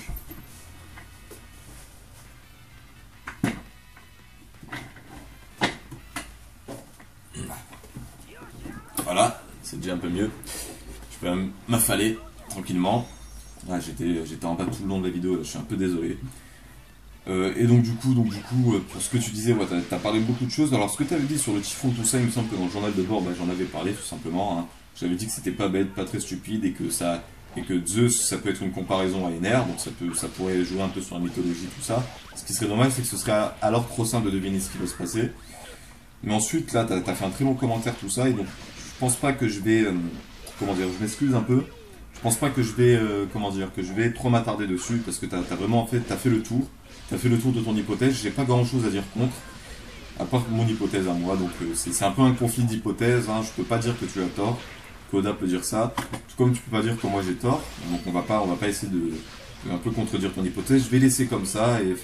Voilà, c'est déjà un peu mieux. Je peux m'affaler tranquillement. Ah, j'étais en bas tout le long de la vidéo, là, je suis un peu désolé. Et donc du coup, pour ce que tu disais, ouais, t'as parlé de beaucoup de choses. Alors ce que tu avais dit sur le typhon, tout ça, il me semble que dans le journal de bord, bah, j'en avais parlé tout simplement. Hein. J'avais dit que c'était pas bête, pas très stupide, et que Zeus, ça peut être une comparaison à Ener, donc ça pourrait jouer un peu sur la mythologie, tout ça. Ce qui serait dommage, c'est que ce serait alors trop simple de deviner ce qui va se passer. Mais ensuite, là, t'as fait un très bon commentaire, tout ça, et donc je pense pas que je vais, je m'excuse un peu. Je pense pas que je vais trop m'attarder dessus, parce que t'as fait le tour. T'as fait le tour de ton hypothèse, j'ai pas grand chose à dire contre, à part mon hypothèse à moi, donc c'est un peu un conflit d'hypothèses, hein. Je peux pas dire que tu as tort, qu'Oda peut dire ça, tout comme tu peux pas dire que moi j'ai tort, donc on va pas essayer de un peu contredire ton hypothèse, je vais laisser comme ça, et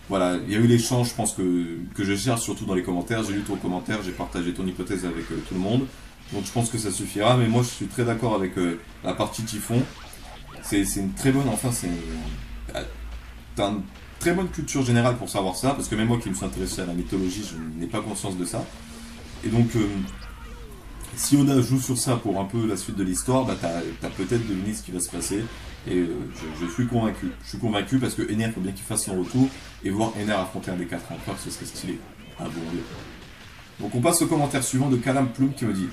voilà, il y a eu l'échange, je pense que je cherche surtout dans les commentaires, j'ai lu ton commentaire, j'ai partagé ton hypothèse avec tout le monde, donc je pense que ça suffira, mais moi je suis très d'accord avec la partie Typhon, c'est une très bonne, enfin t'as une très bonne culture générale pour savoir ça, parce que même moi qui me suis intéressé à la mythologie, je n'ai pas conscience de ça, et donc si Oda joue sur ça pour un peu la suite de l'histoire, bah t'as peut-être deviné ce qui va se passer. Et je suis convaincu. Je suis convaincu parce que Ener, il faut bien qu'il fasse son retour. Et voir Ener affronter un des 4 empereurs, ce serait stylé. Ah bon Dieu. Donc on passe au commentaire suivant de Calam Ploum qui me dit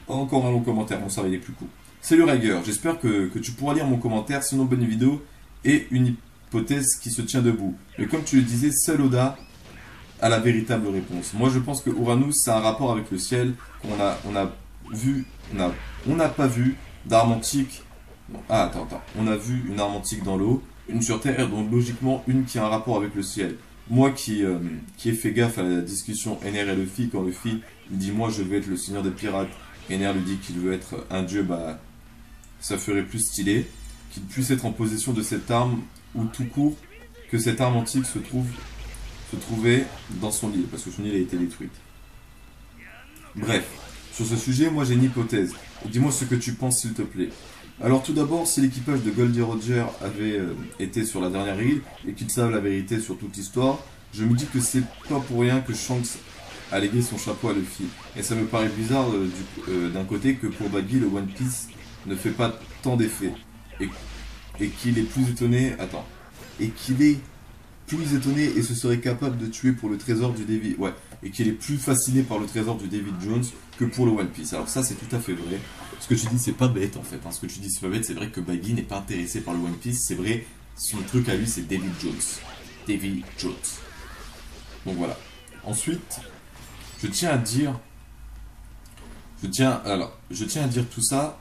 encore un long commentaire, bon ça va, il est plus court. Salut Rager, j'espère que tu pourras lire mon commentaire, sinon bonne vidéo et une hypothèse qui se tient debout. Mais comme tu le disais, seul Oda a la véritable réponse. Moi je pense que Uranus c'est un rapport avec le ciel on n'a pas vu d'arme antique. Ah attends, on a vu une arme antique dans l'eau, une sur terre, donc logiquement une qui a un rapport avec le ciel. Moi qui ai fait gaffe à la discussion Ener et Luffy, quand Luffy dit moi je veux être le seigneur des pirates, Ener lui dit qu'il veut être un dieu, bah ça ferait plus stylé, qu'il puisse être en possession de cette arme, ou tout court, que cette arme antique se trouvait dans son île, parce que son île a été détruite. Bref, sur ce sujet, moi j'ai une hypothèse. Dis-moi ce que tu penses s'il te plaît. Alors tout d'abord, si l'équipage de Goldie Roger avait été sur la dernière île, et qu'ils savent la vérité sur toute l'histoire, je me dis que c'est pas pour rien que Shanks a légué son chapeau à Luffy. Et ça me paraît bizarre d'un côté que pour Baggy, le One Piece ne fait pas tant d'effet. Et qu'il est plus étonné... Attends. Et qu'il est plus étonné et se serait capable de tuer pour le trésor du David... Ouais. Et qu'il est plus fasciné par le trésor du David Jones que pour le One Piece. Alors ça, c'est tout à fait vrai. Ce que tu dis, c'est pas bête en fait. Ce que tu dis, c'est pas bête. C'est vrai que Baggy n'est pas intéressé par le One Piece. C'est vrai, son truc à lui, c'est David Jones. David Jones. Donc voilà. Ensuite, je tiens à dire tout ça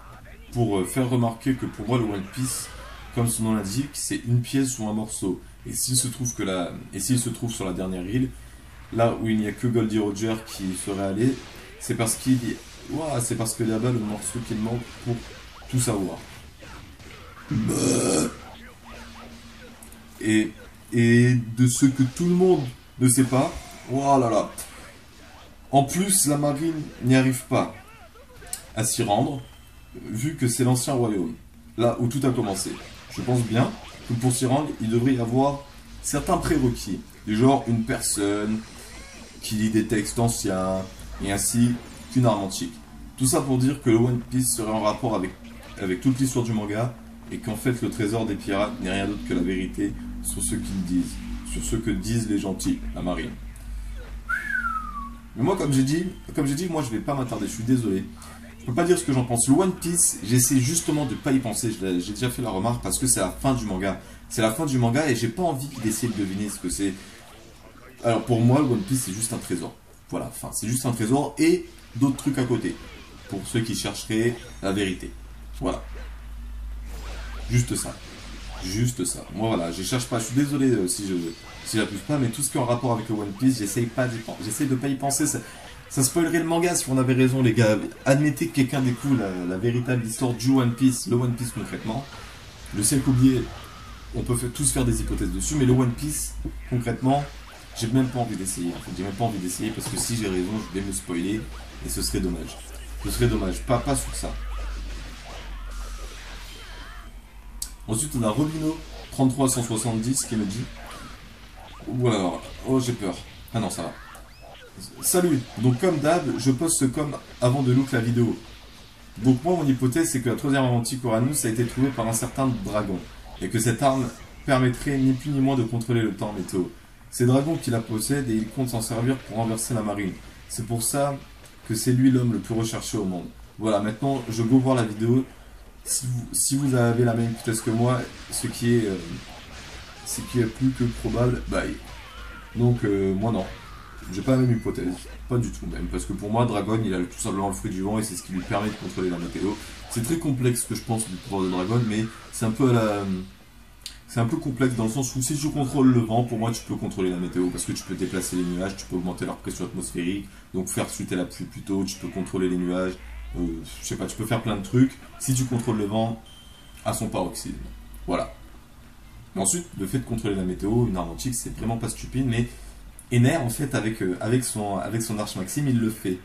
pour faire remarquer que pour moi, le One Piece, comme son nom l'indique, c'est une pièce ou un morceau. Et s'il se trouve sur la dernière île, là où il n'y a que Goldie Roger qui serait allé, c'est parce que là-bas le morceau qu'il manque pour tout savoir. Et de ce que tout le monde ne sait pas, oh là là. En plus, la marine n'y arrive pas à s'y rendre, vu que c'est l'ancien royaume, là où tout a commencé. Je pense bien que pour s'y rendre, il devrait y avoir certains prérequis, du genre une personne qui lit des textes anciens, et ainsi qu'une arme antique. Tout ça pour dire que le One Piece serait en rapport avec toute l'histoire du manga, et qu'en fait le trésor des pirates n'est rien d'autre que la vérité sur ce qu'ils disent, sur ce que disent les gentils, la marine. Mais moi, comme j'ai dit, moi je vais pas m'attarder, je suis désolé. Je peux pas dire ce que j'en pense. Le One Piece, j'essaie justement de pas y penser, j'ai déjà fait la remarque, parce que c'est la fin du manga. C'est la fin du manga et j'ai pas envie d'essayer de deviner ce que c'est. Alors pour moi, le One Piece c'est juste un trésor. Voilà, enfin c'est juste un trésor et d'autres trucs à côté. Pour ceux qui chercheraient la vérité. Voilà. Juste ça. Juste ça. Moi voilà, je cherche pas, je suis désolé si j'abuse pas, mais tout ce qui est en rapport avec le One Piece, j'essaie de pas y penser. Ça spoilerait le manga si on avait raison les gars. Admettez que quelqu'un découvre la véritable histoire du One Piece, le One Piece concrètement. Je sais qu'oublier, on peut tous faire des hypothèses dessus, mais le One Piece, concrètement, j'ai même pas envie d'essayer. En fait, j'ai même pas envie d'essayer parce que si j'ai raison, je vais me spoiler et ce serait dommage. Ce serait dommage, pas sur ça. Ensuite, on a Robino 33170 qui me dit. Ou alors, oh j'ai peur. Ah non, ça va. Salut, donc comme d'hab, je poste ce comme avant de look la vidéo. Donc moi, mon hypothèse, c'est que la troisième arme antique Uranus a été trouvée par un certain dragon, et que cette arme permettrait ni plus ni moins de contrôler le temps météo. C'est Dragon qui la possède et il compte s'en servir pour renverser la marine. C'est pour ça que c'est lui l'homme le plus recherché au monde. Voilà, maintenant, je go voir la vidéo. Si vous avez la même hypothèse que moi, ce qui est plus que probable, bye. Donc, moi non. J'ai pas la même hypothèse, pas du tout même, parce que pour moi, Dragon, il a tout simplement le fruit du vent et c'est ce qui lui permet de contrôler la météo. C'est très complexe ce que je pense du pouvoir de Dragon, mais c'est un peu c'est un peu complexe dans le sens où si tu contrôles le vent, pour moi tu peux contrôler la météo, parce que tu peux déplacer les nuages, tu peux augmenter leur pression atmosphérique, donc faire chuter la pluie plus tôt, tu peux contrôler les nuages, Je sais pas, tu peux faire plein de trucs si tu contrôles le vent à son paroxysme. Voilà. Ensuite, le fait de contrôler la météo, une arme antique, c'est vraiment pas stupide, mais Ener, en fait, avec son Arch Maxime, il le fait.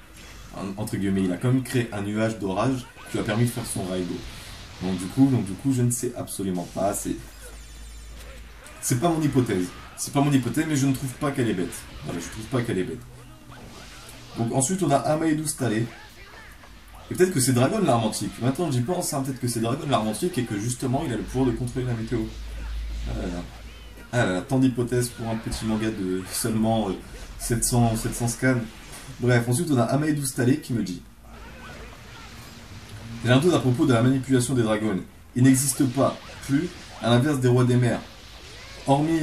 Entre guillemets, il a quand même créé un nuage d'orage qui lui a permis de faire son Raido. Donc du coup, je ne sais absolument pas. C'est pas mon hypothèse. C'est pas mon hypothèse, mais je ne trouve pas qu'elle est bête. Voilà, je trouve pas qu'elle est bête. Donc ensuite, on a Amaedou Stalé. Et peut-être que c'est Dragon l'arme antique. Maintenant, j'y pense, hein, peut-être que c'est Dragon l'arme antique et que justement, il a le pouvoir de contrôler la météo. Ah là là, tant d'hypothèses pour un petit manga de seulement 700 scans. Bref, ensuite, on a Amaedou Stalé qui me dit: j'ai un doute à propos de la manipulation des dragons. Il n'existe pas plus, à l'inverse des rois des mers. Hormis,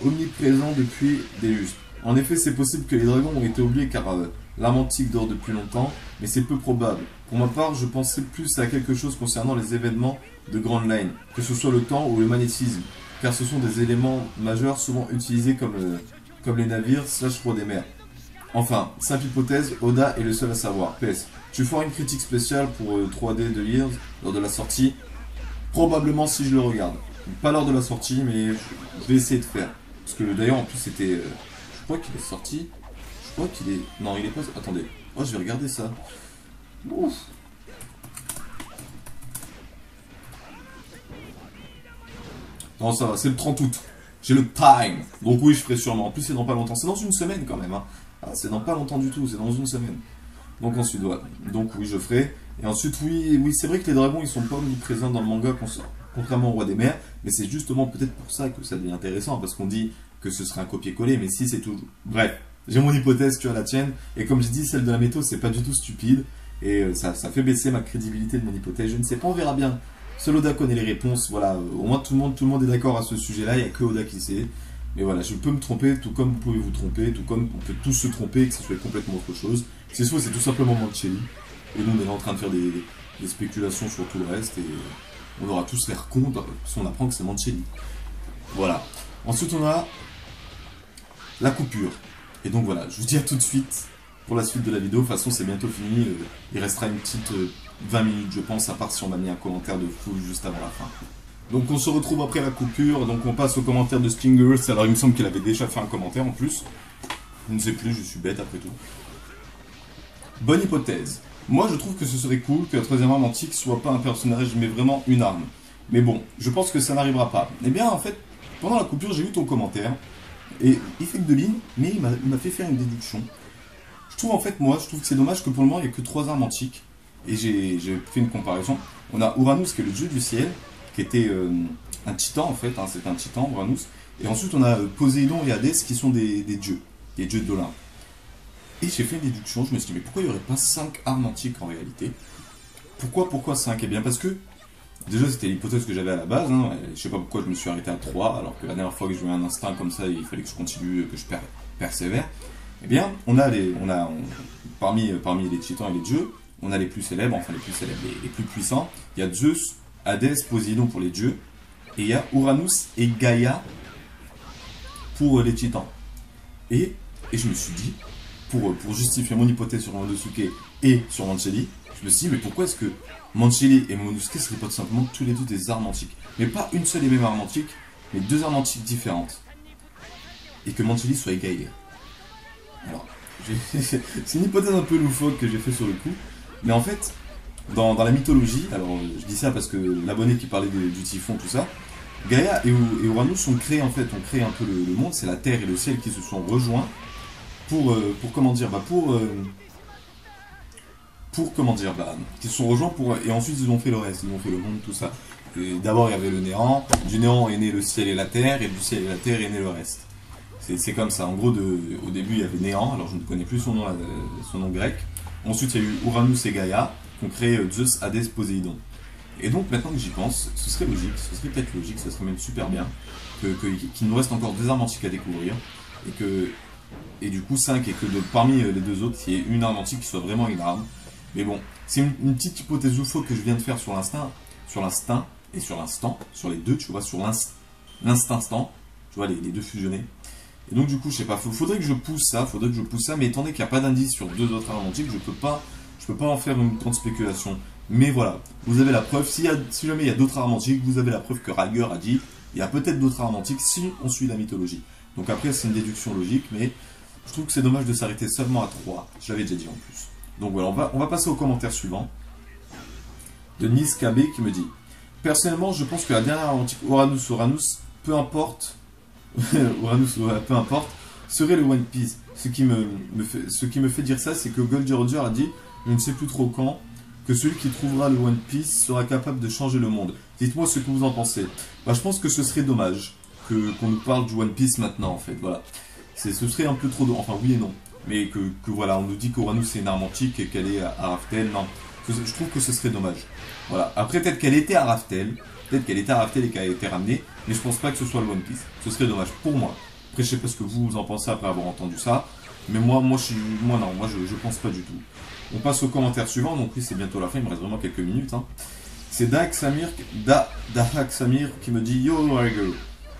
omniprésent depuis des lustres. En effet, c'est possible que les dragons ont été oubliés car l'arme antique dort depuis longtemps, mais c'est peu probable. Pour ma part, je pensais plus à quelque chose concernant les événements de Grand Line, que ce soit le temps ou le magnétisme, car ce sont des éléments majeurs souvent utilisés comme les navires / rois des mers. Enfin, simple hypothèse, Oda est le seul à savoir. PS, tu feras une critique spéciale pour 3D de Years lors de la sortie. Probablement si je le regarde. Pas lors de la sortie, mais je vais essayer de faire. Parce que d'ailleurs, en plus, c'était... je crois qu'il est sorti. Je crois qu'il est... Non, il est pas... Attendez. Oh, je vais regarder ça. Ouf. Non, ça va, c'est le 30 août. J'ai le time. Donc oui, je ferai sûrement. En plus, c'est dans pas longtemps. C'est dans une semaine quand même. Hein. Ah, c'est dans pas longtemps du tout. C'est dans une semaine. Donc ensuite, voilà. Donc oui, je ferai. Et ensuite, oui, c'est vrai que les dragons, ils sont pas omniprésents dans le manga, contrairement au roi des mers. Mais c'est justement peut-être pour ça que ça devient intéressant. Parce qu'on dit que ce serait un copier-coller. Mais si, c'est tout. Bref. J'ai mon hypothèse, tu as la tienne. Et comme je dis, celle de la météo, c'est pas du tout stupide. Et ça fait baisser ma crédibilité de mon hypothèse. Je ne sais pas, on verra bien. Seul Oda connaît les réponses, voilà, au moins tout le monde est d'accord à ce sujet-là, il n'y a que Oda qui sait. Mais voilà, je peux me tromper, tout comme vous pouvez vous tromper, tout comme on peut tous se tromper, que ce soit complètement autre chose. Si c'est tout simplement Mancelli. Et nous, on est là en train de faire des spéculations sur tout le reste, et on aura tous l'air con si on apprend que c'est Mancelli. Voilà. Ensuite, on a la coupure. Et donc voilà, je vous dis à tout de suite pour la suite de la vidéo. De toute façon, c'est bientôt fini. Il restera une petite 20 minutes, je pense, à part si on m'a mis un commentaire de fou juste avant la fin. Donc on se retrouve après la coupure. Donc on passe au commentaire de Stingers. Alors il me semble qu'il avait déjà fait un commentaire en plus. Je ne sais plus, je suis bête après tout. Bonne hypothèse. Moi, je trouve que ce serait cool que la troisième arme antique soit pas un personnage, mais vraiment une arme. Mais bon, je pense que ça n'arrivera pas. Eh bien, en fait, pendant la coupure, j'ai eu ton commentaire. Et il fait que de lignes, mais il m'a fait faire une déduction. Je trouve que c'est dommage que pour le moment, il n'y a que 3 armes antiques. Et j'ai fait une comparaison. On a Uranus, qui est le dieu du ciel, qui était un titan, en fait. Hein, c'est un titan, Uranus. Et ensuite, on a Poséidon et Hadès, qui sont des dieux de l'Olympe. Et j'ai fait une déduction, je me suis dit, mais pourquoi il n'y aurait pas 5 armes antiques en réalité? Pourquoi 5? Eh bien parce que, déjà c'était l'hypothèse que j'avais à la base, hein, je sais pas pourquoi je me suis arrêté à 3, alors que la dernière fois que j'ai eu un instinct comme ça, il fallait que je continue, que je persévère. Eh bien, parmi les titans et les dieux, on a les plus célèbres, les plus puissants. Il y a Zeus, Hadès, Poséidon pour les dieux, et il y a Uranus et Gaïa pour les titans. Et je me suis dit, pour justifier mon hypothèse sur Momonosuke et sur Mancelli, je me suis dit, mais pourquoi est-ce que Mancelli et Momonosuke seraient pas tout simplement tous les deux des armes antiques? Mais pas une seule et même arme antique, mais 2 armes antiques différentes. Et que Mancelli soit égalé. Alors, c'est une hypothèse un peu loufoque que j'ai fait sur le coup, mais en fait, dans la mythologie, alors je dis ça parce que l'abonné qui parlait du typhon, tout ça, Gaïa et Uranus ont créé un peu le monde, c'est la terre et le ciel qui se sont rejoints qui se sont rejoints et ensuite ils ont fait le reste, ils ont fait le monde, tout ça. D'abord il y avait le néant, du néant est né le ciel et la terre, et du ciel et la terre est né le reste. C'est comme ça, en gros, au début il y avait néant, alors je ne connais plus son nom grec. Ensuite il y a eu Uranus et Gaïa, qui ont créé Zeus, Hadès, Poséidon. Et donc maintenant que j'y pense, ce serait peut-être logique, ce serait même super bien, qu'il nous reste encore 2 armes antiques à découvrir, et du coup 5, et que parmi les 2 autres, il y ait une arme antique qui soit vraiment une arme. Mais bon, c'est une petite hypothèse loufoque que je viens de faire sur l'instinct et sur l'instant, sur les deux, tu vois, sur l'instant, tu vois, les 2 fusionnés. Et donc du coup, je sais pas, faudrait que je pousse ça, mais étant donné qu'il n'y a pas d'indice sur 2 autres armes antiques, je Je peux pas en faire une grande spéculation. Mais voilà, vous avez la preuve. Si jamais il y a d'autres armes antiques, vous avez la preuve que Rager a dit il y a peut-être d'autres armes antiques si on suit la mythologie. Donc après, c'est une déduction logique, mais je trouve que c'est dommage de s'arrêter seulement à 3. Je l'avais déjà dit en plus. Donc voilà, on va passer au commentaire suivant. De Nice KB qui me dit personnellement, je pense que la dernière arme antique Uranus, peu importe, peu importe, serait le One Piece. Ce qui me fait dire ça, c'est que Goldie Roger a dit, je ne sais plus trop quand, que celui qui trouvera le One Piece sera capable de changer le monde. Dites-moi ce que vous en pensez. Bah, je pense que ce serait dommage qu'on nous parle du One Piece maintenant, en fait. Voilà. Ce serait un peu trop... Enfin, oui et non. Mais que voilà, on nous dit qu'Uranus c'est une arme antique et qu'elle est à Raftel. Non. Je trouve que ce serait dommage. Voilà. Après, peut-être qu'elle était à Raftel. Peut-être qu'elle était à Raftel et qu'elle a été ramenée. Mais je pense pas que ce soit le One Piece. Ce serait dommage pour moi. Après, je sais pas ce que vous en pensez après avoir entendu ça. Mais moi je pense pas du tout. On passe au commentaire suivant. Donc oui, c'est bientôt la fin. Il me reste vraiment quelques minutes. Hein. C'est Dahak Samir qui me dit Yo Rager.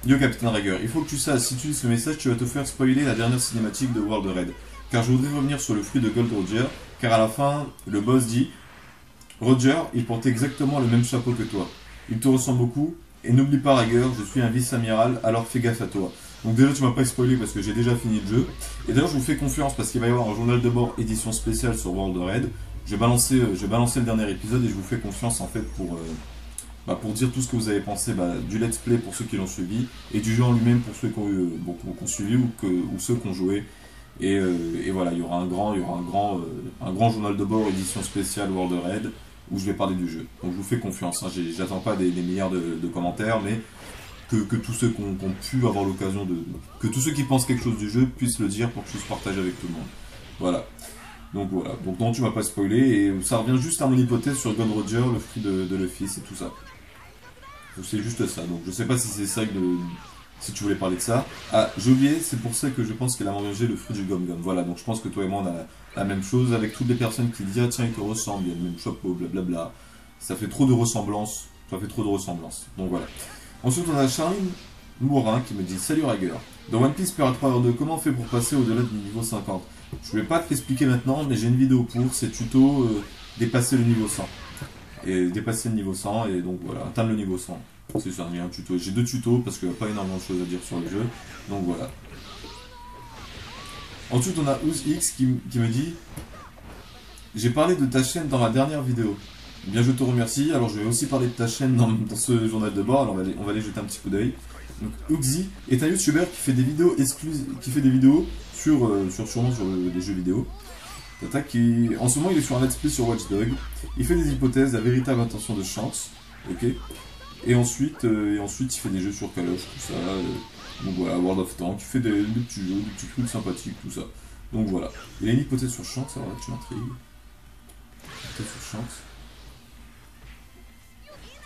Yo Captain Rager. Il faut que tu saches, si tu lis ce message, tu vas te faire spoiler la dernière cinématique de World Red. Car je voudrais revenir sur le fruit de Gold Roger. Car à la fin, le boss dit Roger, il porte exactement le même chapeau que toi. Il te ressemble beaucoup. Et n'oublie pas Rager, je suis un vice-amiral, alors fais gaffe à toi. Donc déjà tu m'as pas spoilé parce que j'ai déjà fini le jeu. Et d'ailleurs je vous fais confiance parce qu'il va y avoir un journal de bord édition spéciale sur World Red. J'ai balancé le dernier épisode et je vous fais confiance en fait pour dire tout ce que vous avez pensé du let's play pour ceux qui l'ont suivi et du jeu en lui-même pour ceux qui ont suivi ou ceux qui ont joué. Et voilà, il y aura un grand journal de bord édition spéciale World Red où je vais parler du jeu. Donc je vous fais confiance, hein. J'attends pas des milliards de commentaires, mais que tous ceux qui ont pu avoir l'occasion que tous ceux qui pensent quelque chose du jeu puissent le dire pour que je puisse partager avec tout le monde. Voilà. Donc non, tu m'as pas spoilé, et ça revient juste à mon hypothèse sur Gold Roger, le fruit de Luffy, c'est tout ça. C'est juste ça, donc je sais pas si c'est ça si tu voulais parler de ça. Ah, j'ai oublié, c'est pour ça que je pense qu'elle a mangé le fruit du Gum Gum. Voilà, donc je pense que toi et moi on a la même chose, avec toutes les personnes qui disent ah tiens il te ressemble, il y a le même chapeau, blablabla. Ça fait trop de ressemblance, donc voilà. Ensuite on a Charline Mourin qui me dit salut Rager. Dans One Piece Pirate Warrior 2, comment on fait pour passer au-delà du niveau 50? Je vais pas te l'expliquer maintenant, mais j'ai une vidéo pour, c'est tuto dépasser le niveau 100. Et dépasser le niveau 100, et donc voilà, atteindre le niveau 100. C'est ça, il y a un tuto. J'ai 2 tutos parce qu'il n'y a pas énormément de choses à dire sur le jeu. Donc voilà. Ensuite on a OuzX qui me dit j'ai parlé de ta chaîne dans la dernière vidéo. Eh bien je te remercie, alors je vais aussi parler de ta chaîne dans ce journal de bord, alors on va aller jeter un petit coup d'œil. Donc Uxi est un youtubeur qui fait des vidéos sûrement sur des jeux vidéo. En ce moment il est sur un let's play sur Watch Dogs. Il fait des hypothèses, la véritable intention de Shanks. Ok. Et ensuite il fait des jeux sur Call of, tout ça. Donc voilà, World of Tanks, il fait des petits jeux, des petits trucs sympathiques, tout ça. Donc voilà. Il a une hypothèse sur Shanks, alors là tu m'intrigues. Hypothèse sur Shanks.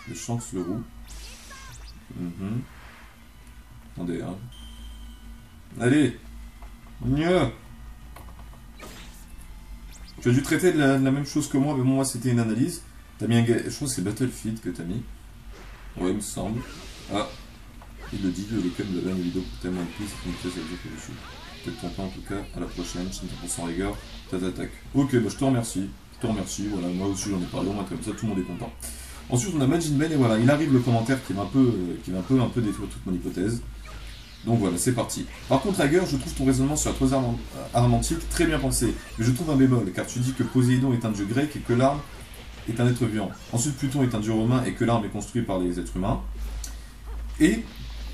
Le Shanks le roux. Attendez, hein. Allez. Mieux. Tu as dû traiter de la même chose que moi, mais moi c'était une analyse. T'as mis je crois que c'est Battlefield que t'as mis. Ouais, il me semble. Ah. Il le dit, lequel vous avez une vidéo pour tellement de plus, c'est une pièce à dire que je suis. Peut-être content en tout cas, à la prochaine, 100% rigueur, t'attaque. Ok, bah je te remercie. Voilà, moi aussi j'en ai parlé, au moins comme ça tout le monde est content. Ensuite on a Majin Ben et voilà, il arrive le commentaire qui va un peu détruire toute mon hypothèse. Donc voilà, c'est parti. Par contre Rager, je trouve ton raisonnement sur la troisième arme antique très bien pensé, mais je trouve un bémol, car tu dis que Poséidon est un dieu grec et que l'arme est un être vivant. Ensuite Pluton est un dieu romain et que l'arme est construite par les êtres humains. Et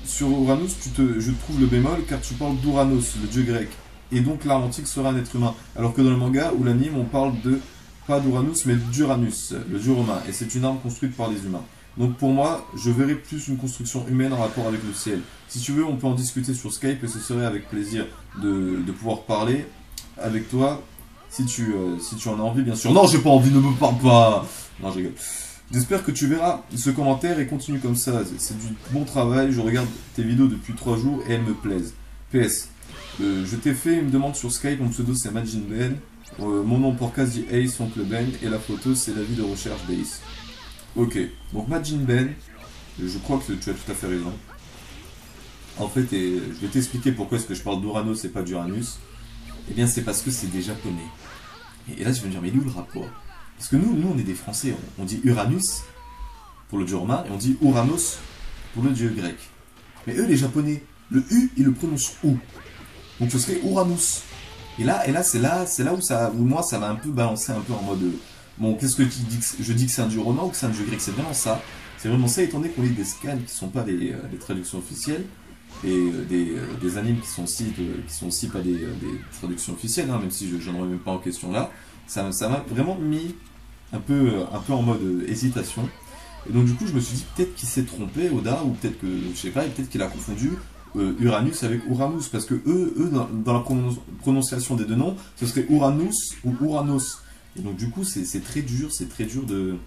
sur Uranus, je trouve le bémol car tu parles d'Uranos, le dieu grec, et donc l'arme antique sera un être humain, alors que dans le manga ou l'anime on parle pas d'Uranus mais d'Uranus, le dieu romain, et c'est une arme construite par les humains. Donc pour moi, je verrais plus une construction humaine en rapport avec le ciel. Si tu veux, on peut en discuter sur Skype et ce serait avec plaisir de pouvoir parler avec toi, si tu en as envie bien sûr. Non, j'ai pas envie, ne me parle pas. Non, je rigole. J'espère que tu verras ce commentaire et continue comme ça, c'est du bon travail, je regarde tes vidéos depuis 3 jours et elles me plaisent. PS, je t'ai fait une demande sur Skype, mon pseudo c'est Majin Ben, mon nom podcast dit Ace, oncle Ben, et la photo c'est l'avis de recherche d'Ace. Ok, donc Majin Ben, je crois que tu as tout à fait raison. En fait, je vais t'expliquer pourquoi est-ce que je parle d'Uranos et pas d'Uranus. Eh bien c'est parce que c'est des japonais. Et là, je vais me dire, mais il est où le rapport? Parce que nous, on est des Français, on dit Uranus pour le dieu romain, et on dit Uranos pour le dieu grec. Mais eux, les Japonais, le U, ils le prononcent OU. Donc ce serait Uranus. Et là, c'est là où moi, ça m'a un peu balancé un peu en mode... bon, qu'est-ce que tu dis je dis que c'est un dieu romain ou que c'est un dieu grec? C'est vraiment ça. C'est vraiment ça, étant donné qu'on lit des scans qui ne sont pas des traductions officielles, et des animes qui sont aussi pas des traductions officielles, hein, même si je n'en remets même pas en question là, ça m'a vraiment mis un peu en mode hésitation. Et donc du coup je me suis dit peut-être qu'il s'est trompé Oda, ou peut-être que, je sais pas, et peut-être qu'il a confondu Uranus avec Uranus, parce que eux dans la prononciation des deux noms, ce serait Uranus ou Uranos. Et donc du coup c'est très dur de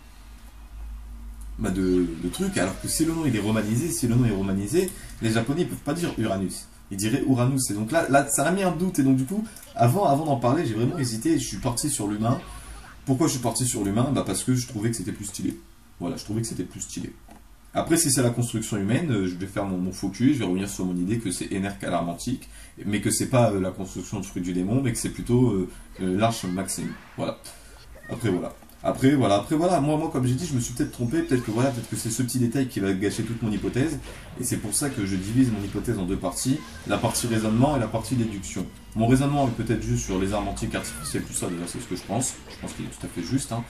trucs, alors que si le nom il est romanisé, les Japonais ils peuvent pas dire Uranus, ils diraient Uranus. Et donc là ça a mis un doute, et donc du coup, avant d'en parler, j'ai vraiment hésité, et je suis parti sur l'humain. Pourquoi je suis parti sur l'humain? Parce que je trouvais que c'était plus stylé. Voilà, je trouvais que c'était plus stylé. Après, si c'est la construction humaine, je vais faire mon focus, je vais revenir sur mon idée que c'est Énerque alarmantique, mais que c'est pas la construction de fruit du démon, mais que c'est plutôt l'arche Maxime. Voilà. Après voilà, moi comme j'ai dit, je me suis peut-être trompé, peut-être que c'est ce petit détail qui va gâcher toute mon hypothèse, et c'est pour ça que je divise mon hypothèse en deux parties, la partie raisonnement et la partie déduction. Mon raisonnement est peut-être juste sur les armes antiques artificielles, tout ça, d'ailleurs c'est ce que je pense qu'il est tout à fait juste, hein.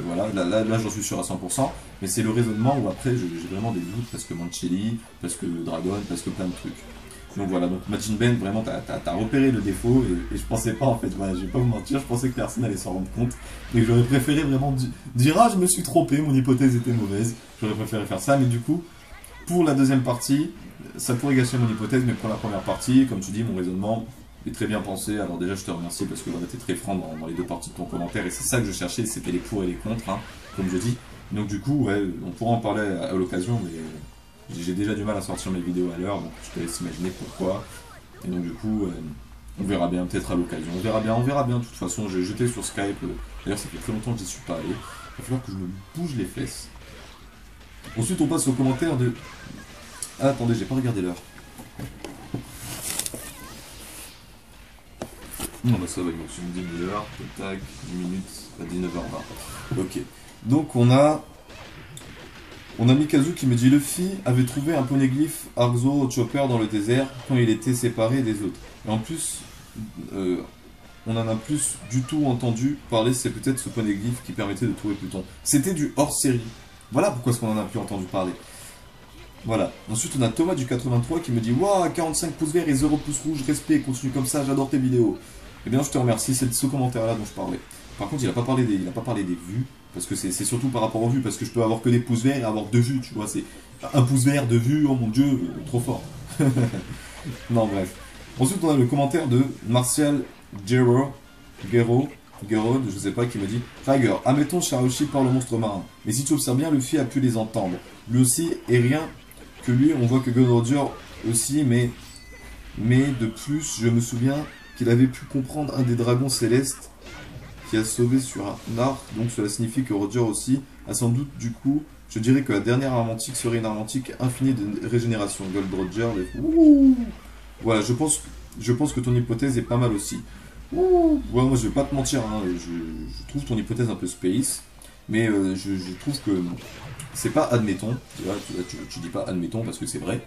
Voilà, là j'en suis sûr à 100%, mais c'est le raisonnement où après j'ai vraiment des doutes, parce que Mancelli, parce que Dragon, parce que plein de trucs. Donc voilà, donc Majin Ben, vraiment t'as repéré le défaut, et je pensais pas en fait, voilà, je vais pas vous mentir, je pensais que personne allait s'en rendre compte, mais j'aurais préféré vraiment dire ah je me suis trompé, mon hypothèse était mauvaise, j'aurais préféré faire ça, mais du coup, pour la deuxième partie, ça pourrait gâcher mon hypothèse, mais pour la première partie, comme tu dis, mon raisonnement est très bien pensé. Alors déjà je te remercie parce que on était très franc dans les deux parties de ton commentaire, et c'est ça que je cherchais, c'était les pour et les contre, hein, comme je dis. Donc du coup, ouais, on pourra en parler à l'occasion, mais j'ai déjà du mal à sortir mes vidéos à l'heure, donc je te laisse imaginer pourquoi. Et donc du coup, on verra bien, peut-être à l'occasion. On verra bien, de toute façon, j'ai jeté sur Skype, d'ailleurs ça fait très longtemps que j'y suis pas allé. Il va falloir que je me bouge les fesses. Ensuite on passe aux commentaires de... Ah, attendez, j'ai pas regardé l'heure. Non, bah ça va, il manque une demi-heure, tac, 10 minutes, à 19h20. Ok. Donc on a Mikazu qui me dit Luffy avait trouvé un poneglyphe Arzo Chopper dans le désert quand il était séparé des autres. Et en plus, on en a plus du tout entendu parler, c'est peut-être ce poneglyphe qui permettait de trouver Pluton. C'était du hors-série. Voilà pourquoi est-ce qu'on en a plus entendu parler. Voilà. Ensuite, on a Thomas du 83 qui me dit Waouh, 45 pouces verts et 0 pouces rouges, respect, continue comme ça, j'adore tes vidéos. Eh bien, je te remercie, c'est de ce commentaire-là dont je parlais. Par contre, il n'a pas parlé des vues, parce que c'est surtout par rapport aux vues, parce que je peux avoir que des pouces verts et avoir 2 vues, tu vois, c'est un pouce vert, 2 vues, oh mon dieu, trop fort. Non, bref. Ensuite, on a le commentaire de Martial Guerrero, je sais pas, qui me dit Tiger, admettons Shirahoshi parle au monstre marin, mais si tu observes bien, Luffy a pu les entendre. Lui aussi, et rien que lui, on voit que Gold Roger aussi, mais de plus, je me souviens qu'il avait pu comprendre un des dragons célestes qui a sauvé sur un arc, donc cela signifie que Roger aussi a sans doute, du coup, je dirais que la dernière arme antique serait une arme antique infinie de régénération. Gold Roger, ouh. Voilà, je pense que ton hypothèse est pas mal aussi. Ouh. Ouais, moi je vais pas te mentir, hein, je trouve ton hypothèse un peu space, mais je trouve que c'est pas admettons, tu dis pas admettons parce que c'est vrai.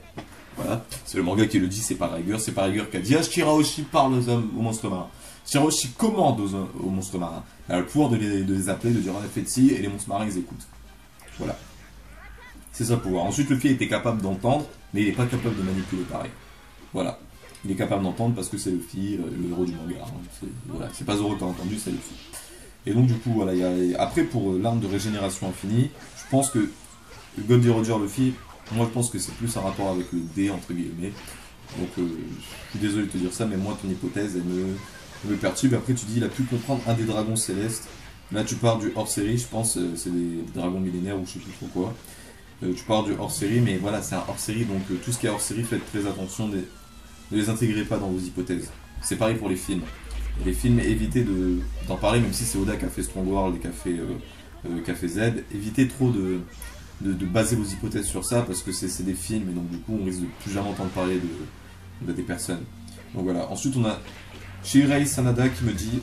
Voilà, c'est le manga qui le dit, c'est pas Rigueur qui a dit Shirahoshi parle aux monstres marins. Shirahoshi commande aux monstres marins. Elle a le pouvoir de les appeler, de dire en effet de si, et les monstres marins ils écoutent. Voilà. C'est ça le pouvoir. Ensuite, Luffy était capable d'entendre, mais il n'est pas capable de manipuler pareil. Voilà. Il est capable d'entendre parce que c'est Luffy, le héros du manga. Hein. Voilà. C'est pas Zoro qui a entendu, c'est Luffy. Et donc du coup, voilà, après pour l'arme de régénération infinie, je pense que Goldie Roger Luffy, moi je pense que c'est plus un rapport avec le D entre guillemets. Donc je suis désolé de te dire ça, mais moi ton hypothèse elle me perturbe. Après tu dis il a pu comprendre un des dragons célestes. Là tu pars du hors série, je pense c'est des dragons millénaires ou je sais plus trop quoi. Tu pars du hors série, mais voilà c'est un hors série, donc tout ce qui est hors série, faites très attention, ne les intégrez pas dans vos hypothèses. C'est pareil pour les films. Les films, évitez d'en parler, même si c'est Oda qui a fait Strong World et qui a fait Z. Évitez trop de baser vos hypothèses sur ça, parce que c'est des films, et donc du coup on risque de plus jamais entendre parler des personnes. Donc voilà. Ensuite on a Shirei Sanada qui me dit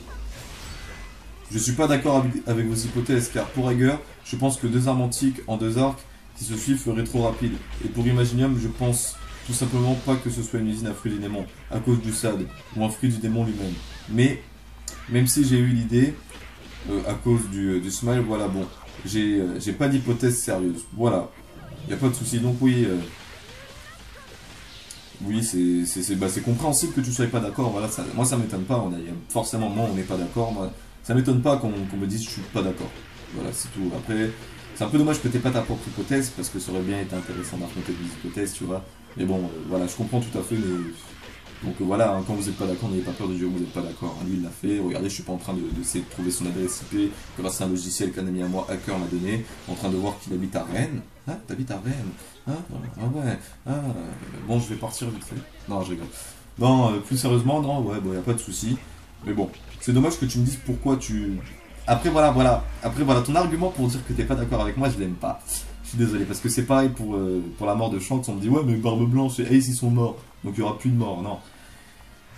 Je suis pas d'accord avec vos hypothèses, car pour Hager, je pense que 2 armes antiques en 2 arcs qui se suivent ferait trop rapide. Et pour Imaginium, je pense tout simplement pas que ce soit une usine à fruits du démon, à cause du SAD, ou un fruit du démon lui-même. Mais, même si j'ai eu l'idée, à cause du smile, voilà, bon, j'ai pas d'hypothèse sérieuse. Voilà, y a pas de souci. Donc oui, oui, c'est compréhensible que tu sois pas d'accord. Voilà, moi ça m'étonne pas. Forcément, moi on n'est pas d'accord. Moi, ça m'étonne pas qu'on me dise je suis pas d'accord. Voilà, c'est tout. Après, c'est un peu dommage que t'aies pas ta propre hypothèse parce que ça aurait bien été intéressant d'affronter des hypothèses, tu vois. Mais bon, voilà, je comprends tout à fait. Donc voilà, hein, quand vous n'êtes pas d'accord, n'ayez pas peur de dire que vous n'êtes pas d'accord. Hein, lui, il l'a fait. Regardez, je suis pas en train d'essayer de trouver son adresse IP grâce à un logiciel qu'un ami à moi, hacker, m'a donné. En train de voir qu'il habite à Rennes. Ah, t'habites à Rennes. Ah ouais. Ah, bon, je vais partir vite fait. Non, je rigole. Non, plus sérieusement, non, ouais, bon, y a pas de souci. Mais bon, c'est dommage que tu me dises pourquoi tu... Après, voilà. Après, voilà, ton argument pour dire que t'es pas d'accord avec moi, je l'aime pas. Je suis désolé, parce que c'est pareil pour la mort de Shanks. On me dit, ouais, mais Barbe Blanche et Ace, ils sont morts. Donc il y aura plus de morts. Non.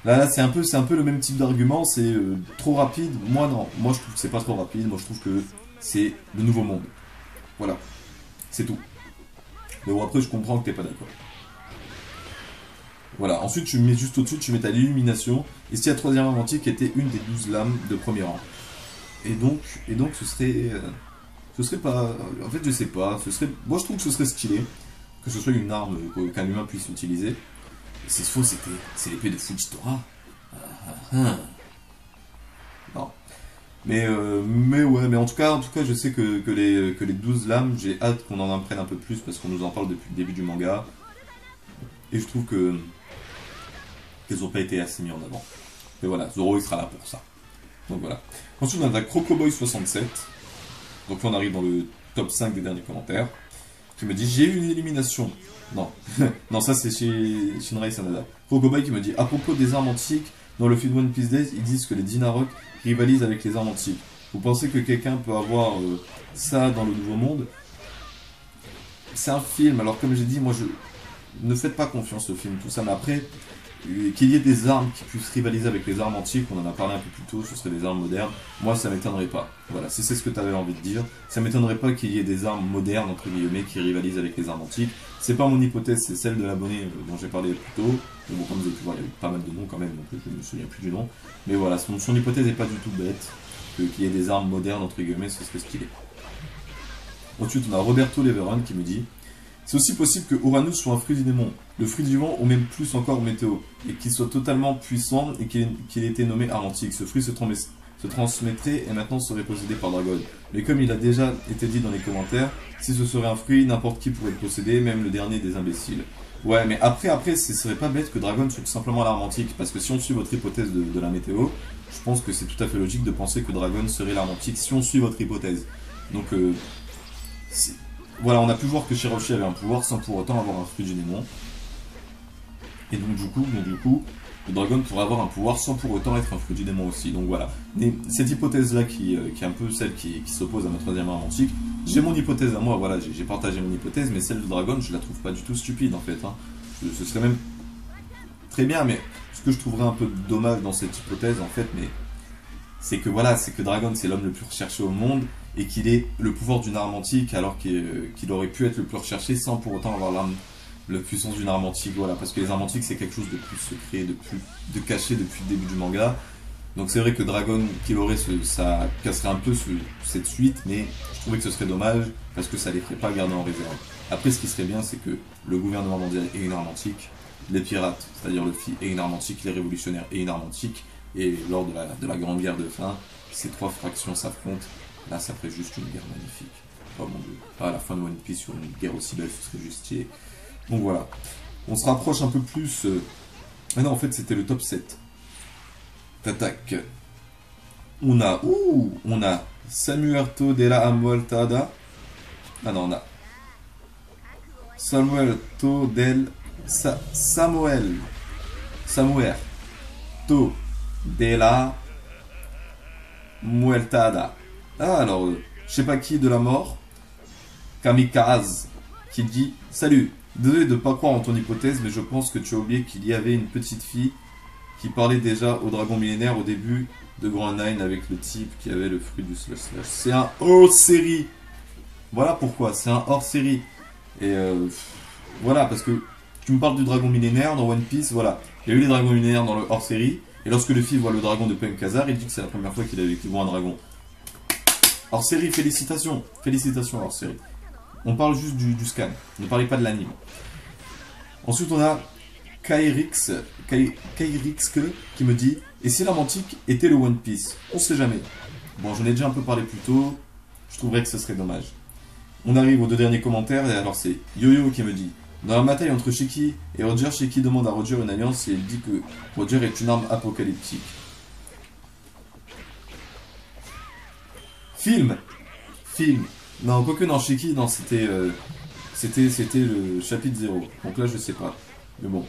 Là, c'est un peu le même type d'argument, c'est trop rapide. Moi, non. Moi, je trouve que c'est pas trop rapide. Moi, je trouve que c'est le nouveau monde. Voilà. C'est tout. Mais bon, après, je comprends que t'es pas d'accord. Voilà. Ensuite, tu mets juste au-dessus, tu mets ta l'illumination. Et si la troisième arme antique était une des 12 lames de premier rang. Et donc, ce serait pas... En fait, je sais pas. Moi, je trouve que ce serait stylé. Que ce soit une arme qu'un humain puisse utiliser. C'est faux, c'est l'épée de Fujitora. Non. Mais ouais, mais en tout cas, je sais que les 12 lames, j'ai hâte qu'on en apprenne un peu plus parce qu'on nous en parle depuis le début du manga. Et je trouve qu'elles n'ont pas été assez mises en avant. Mais voilà, Zoro il sera là pour ça. Donc voilà. Ensuite on a Crocoboy 67. Donc on arrive dans le top 5 des derniers commentaires. Qui me dit j'ai eu une élimination. Non, non, ça c'est chez Shinrai Sanada. Rogobai qui me dit à propos des armes antiques, dans le film One Piece Days, ils disent que les Dinarok rivalisent avec les armes antiques. Vous pensez que quelqu'un peut avoir ça dans le Nouveau Monde? C'est un film, alors comme j'ai dit, moi je. Ne faites pas confiance au film, tout ça, mais après, qu'il y ait des armes qui puissent rivaliser avec les armes antiques, on en a parlé un peu plus tôt, ce serait des armes modernes, moi ça m'étonnerait pas. Voilà, si c'est ce que tu avais envie de dire, ça m'étonnerait pas qu'il y ait des armes modernes, entre guillemets, qui rivalisent avec les armes antiques. C'est pas mon hypothèse, c'est celle de l'abonné dont j'ai parlé plus tôt. Mais bon, comme vous avez pu voir, il y a eu pas mal de noms quand même, donc je ne me souviens plus du nom. Mais voilà, son hypothèse n'est pas du tout bête, qu'il y ait des armes modernes, entre guillemets, ce serait stylé. Ensuite, on a Roberto Leveron qui me dit c'est aussi possible que Uranus soit un fruit du démon, le fruit du vent ou même plus encore météo, et qu'il soit totalement puissant et qu'il ait été nommé arme antique. Ce fruit se transmettrait et maintenant serait possédé par Dragon. Mais comme il a déjà été dit dans les commentaires, si ce serait un fruit, n'importe qui pourrait le posséder, même le dernier des imbéciles. Ouais, mais après, ce serait pas bête que Dragon soit tout simplement l'arme antique, parce que si on suit votre hypothèse de la météo, je pense que c'est tout à fait logique de penser que Dragon serait l'arme antique si on suit votre hypothèse. Donc, voilà, on a pu voir que Shiroshi avait un pouvoir sans pour autant avoir un fruit du démon. Et donc du coup, le Dragon pourrait avoir un pouvoir sans pour autant être un fruit du démon aussi. Donc voilà. Mais cette hypothèse-là qui est un peu celle qui s'oppose à ma troisième arme antique, j'ai mon hypothèse à moi, voilà, j'ai partagé mon hypothèse, mais celle de Dragon, je la trouve pas du tout stupide en fait. Hein. Ce serait même très bien, mais ce que je trouverais un peu dommage dans cette hypothèse en fait, mais c'est que voilà, c'est que Dragon c'est l'homme le plus recherché au monde, et qu'il ait le pouvoir d'une arme antique alors qu'il aurait pu être le plus recherché sans pour autant avoir la puissance d'une arme antique. Voilà, parce que les armes antiques c'est quelque chose de plus secret, de caché depuis le début du manga. Donc c'est vrai que Dragon qu'il aurait, ça casserait un peu cette suite, mais je trouvais que ce serait dommage parce que ça les ferait pas garder en réserve. Après, ce qui serait bien, c'est que le gouvernement mondial ait une arme antique, les pirates, c'est-à-dire Luffy, aient une arme antique, les révolutionnaires aient une arme antique, et lors de la grande guerre de fin, ces trois fractions s'affrontent. Là, ça ferait juste une guerre magnifique. Oh mon dieu. À la fin de One Piece, sur une guerre aussi belle, ce serait juste stylé. Donc voilà. On se rapproche un peu plus. Ah non, en fait, c'était le top 7. T'attaques. On a Samuerto della Amoltada. Ah non, on a Samuerto del Samuerto della Muertada. Ah, alors, je sais pas qui de la mort, Kamikaze, qui dit « Salut, désolé de ne pas croire en ton hypothèse, mais je pense que tu as oublié qu'il y avait une petite fille qui parlait déjà au dragon millénaire au début de Grand Nine avec le type qui avait le fruit du slash slash. C'est un hors-série. Voilà pourquoi, c'est un hors-série. Et voilà, parce que tu me parles du dragon millénaire dans One Piece, voilà. Il y a eu les dragons millénaires dans le hors-série, et lorsque Luffy voit le dragon de Penkazar, il dit que c'est la première fois qu'il voit un dragon. Hors-série, félicitations. Félicitations hors-série. On parle juste du scan, ne parlez pas de l'anime. Ensuite, on a Kairix qui me dit « Et si la mantique était le One Piece ?» On sait jamais. Bon, j'en ai déjà un peu parlé plus tôt, je trouverais que ce serait dommage. On arrive aux deux derniers commentaires, et alors c'est Yo-Yo qui me dit « Dans la bataille entre Shiki et Roger, Shiki demande à Roger une alliance et il dit que Roger est une arme apocalyptique. » Film. Non, quoique non, Shiki, non, c'était le chapitre 0. Donc là, je sais pas. Mais bon,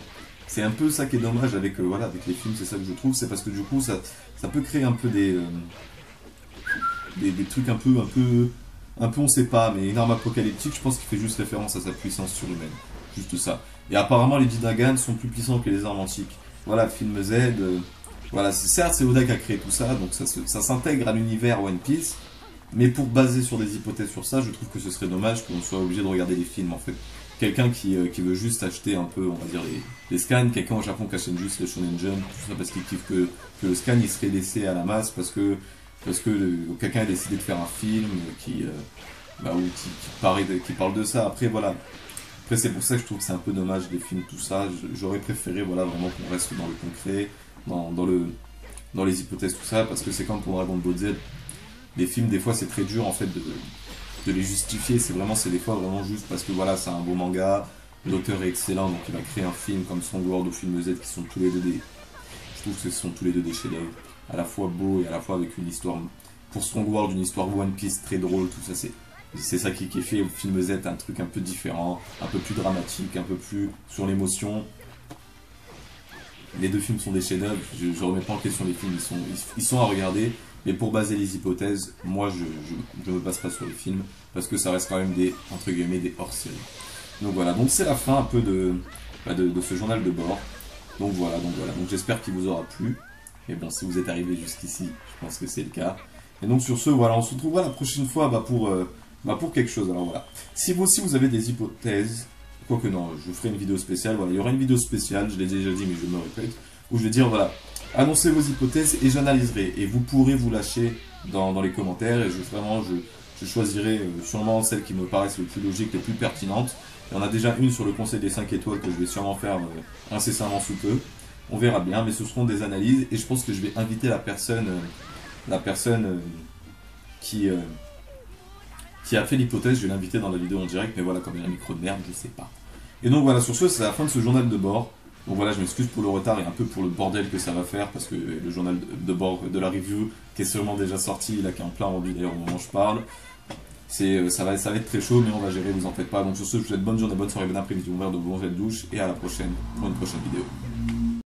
c'est un peu ça qui est dommage avec, voilà, avec les films, c'est ça que je trouve, c'est parce que du coup, ça peut créer un peu des trucs un peu, on sait pas, mais une arme apocalyptique, je pense qu'il fait juste référence à sa puissance surhumaine. Juste ça. Et apparemment, les Jindagan sont plus puissants que les armes antiques. Voilà, film Z, voilà, certes, c'est Oda qui a créé tout ça, donc ça s'intègre à l'univers One Piece. Mais pour baser sur des hypothèses sur ça, je trouve que ce serait dommage qu'on soit obligé de regarder les films en fait. Quelqu'un qui veut juste acheter un peu, on va dire, les scans, quelqu'un au Japon qui achète juste les Shonen Jump, tout ça parce qu'il kiffe que le scan il serait laissé à la masse parce que quelqu'un a décidé de faire un film qui parle de ça. Après voilà. Après c'est pour ça que je trouve que c'est un peu dommage les films, tout ça. J'aurais préféré voilà vraiment qu'on reste dans le concret, dans les hypothèses, tout ça, parce que c'est comme pour Dragon Ball Z. Les films, des fois, c'est très dur en fait de les justifier. C'est des fois vraiment juste parce que voilà, c'est un beau manga, l'auteur est excellent, donc il va créer un film comme Song World ou Film Z qui sont tous les deux je trouve que ce sont tous les deux des chefs-d'œuvre, à la fois beaux et à la fois avec une histoire. Pour Song World, une histoire One Piece très drôle, tout ça, c'est ça qui est fait. Au Film Z, un truc un peu différent, un peu plus dramatique, un peu plus sur l'émotion. Les deux films sont des chefs-d'œuvre. Je remets pas en question les films, ils sont à regarder. Mais pour baser les hypothèses, moi je me base pas sur les films, parce que ça reste quand même des hors-série. Donc voilà, donc c'est la fin un peu de ce journal de bord. Donc voilà, donc j'espère qu'il vous aura plu. Et bon, si vous êtes arrivé jusqu'ici, je pense que c'est le cas. Et donc sur ce, voilà, on se retrouvera la prochaine fois pour quelque chose. Alors voilà, si vous aussi vous avez des hypothèses, quoique non, je ferai une vidéo spéciale, voilà, il y aura une vidéo spéciale, je l'ai déjà dit mais je me répète, où je vais dire voilà, annoncez vos hypothèses et j'analyserai. Et vous pourrez vous lâcher dans les commentaires et je choisirai sûrement celles qui me paraissent les plus logiques, les plus pertinentes. Il y en a déjà une sur le conseil des 5 étoiles que je vais sûrement faire incessamment sous peu. On verra bien, mais ce seront des analyses et je pense que je vais inviter la personne qui a fait l'hypothèse, je vais l'inviter dans la vidéo en direct, mais voilà, comme il y a un micro de merde, je sais pas. Et donc voilà, sur ce, c'est la fin de ce journal de bord. Donc voilà, je m'excuse pour le retard et un peu pour le bordel que ça va faire, parce que le journal de bord de la review, qui est sûrement déjà sorti, là qui est en plein rendu d'ailleurs au moment où je parle, ça va être très chaud, mais on va gérer, vous en faites pas. Donc sur ce, je vous souhaite bonne journée, bonne soirée, bon après-midi, bon verre de bon jet de douche, et à la prochaine pour une prochaine vidéo.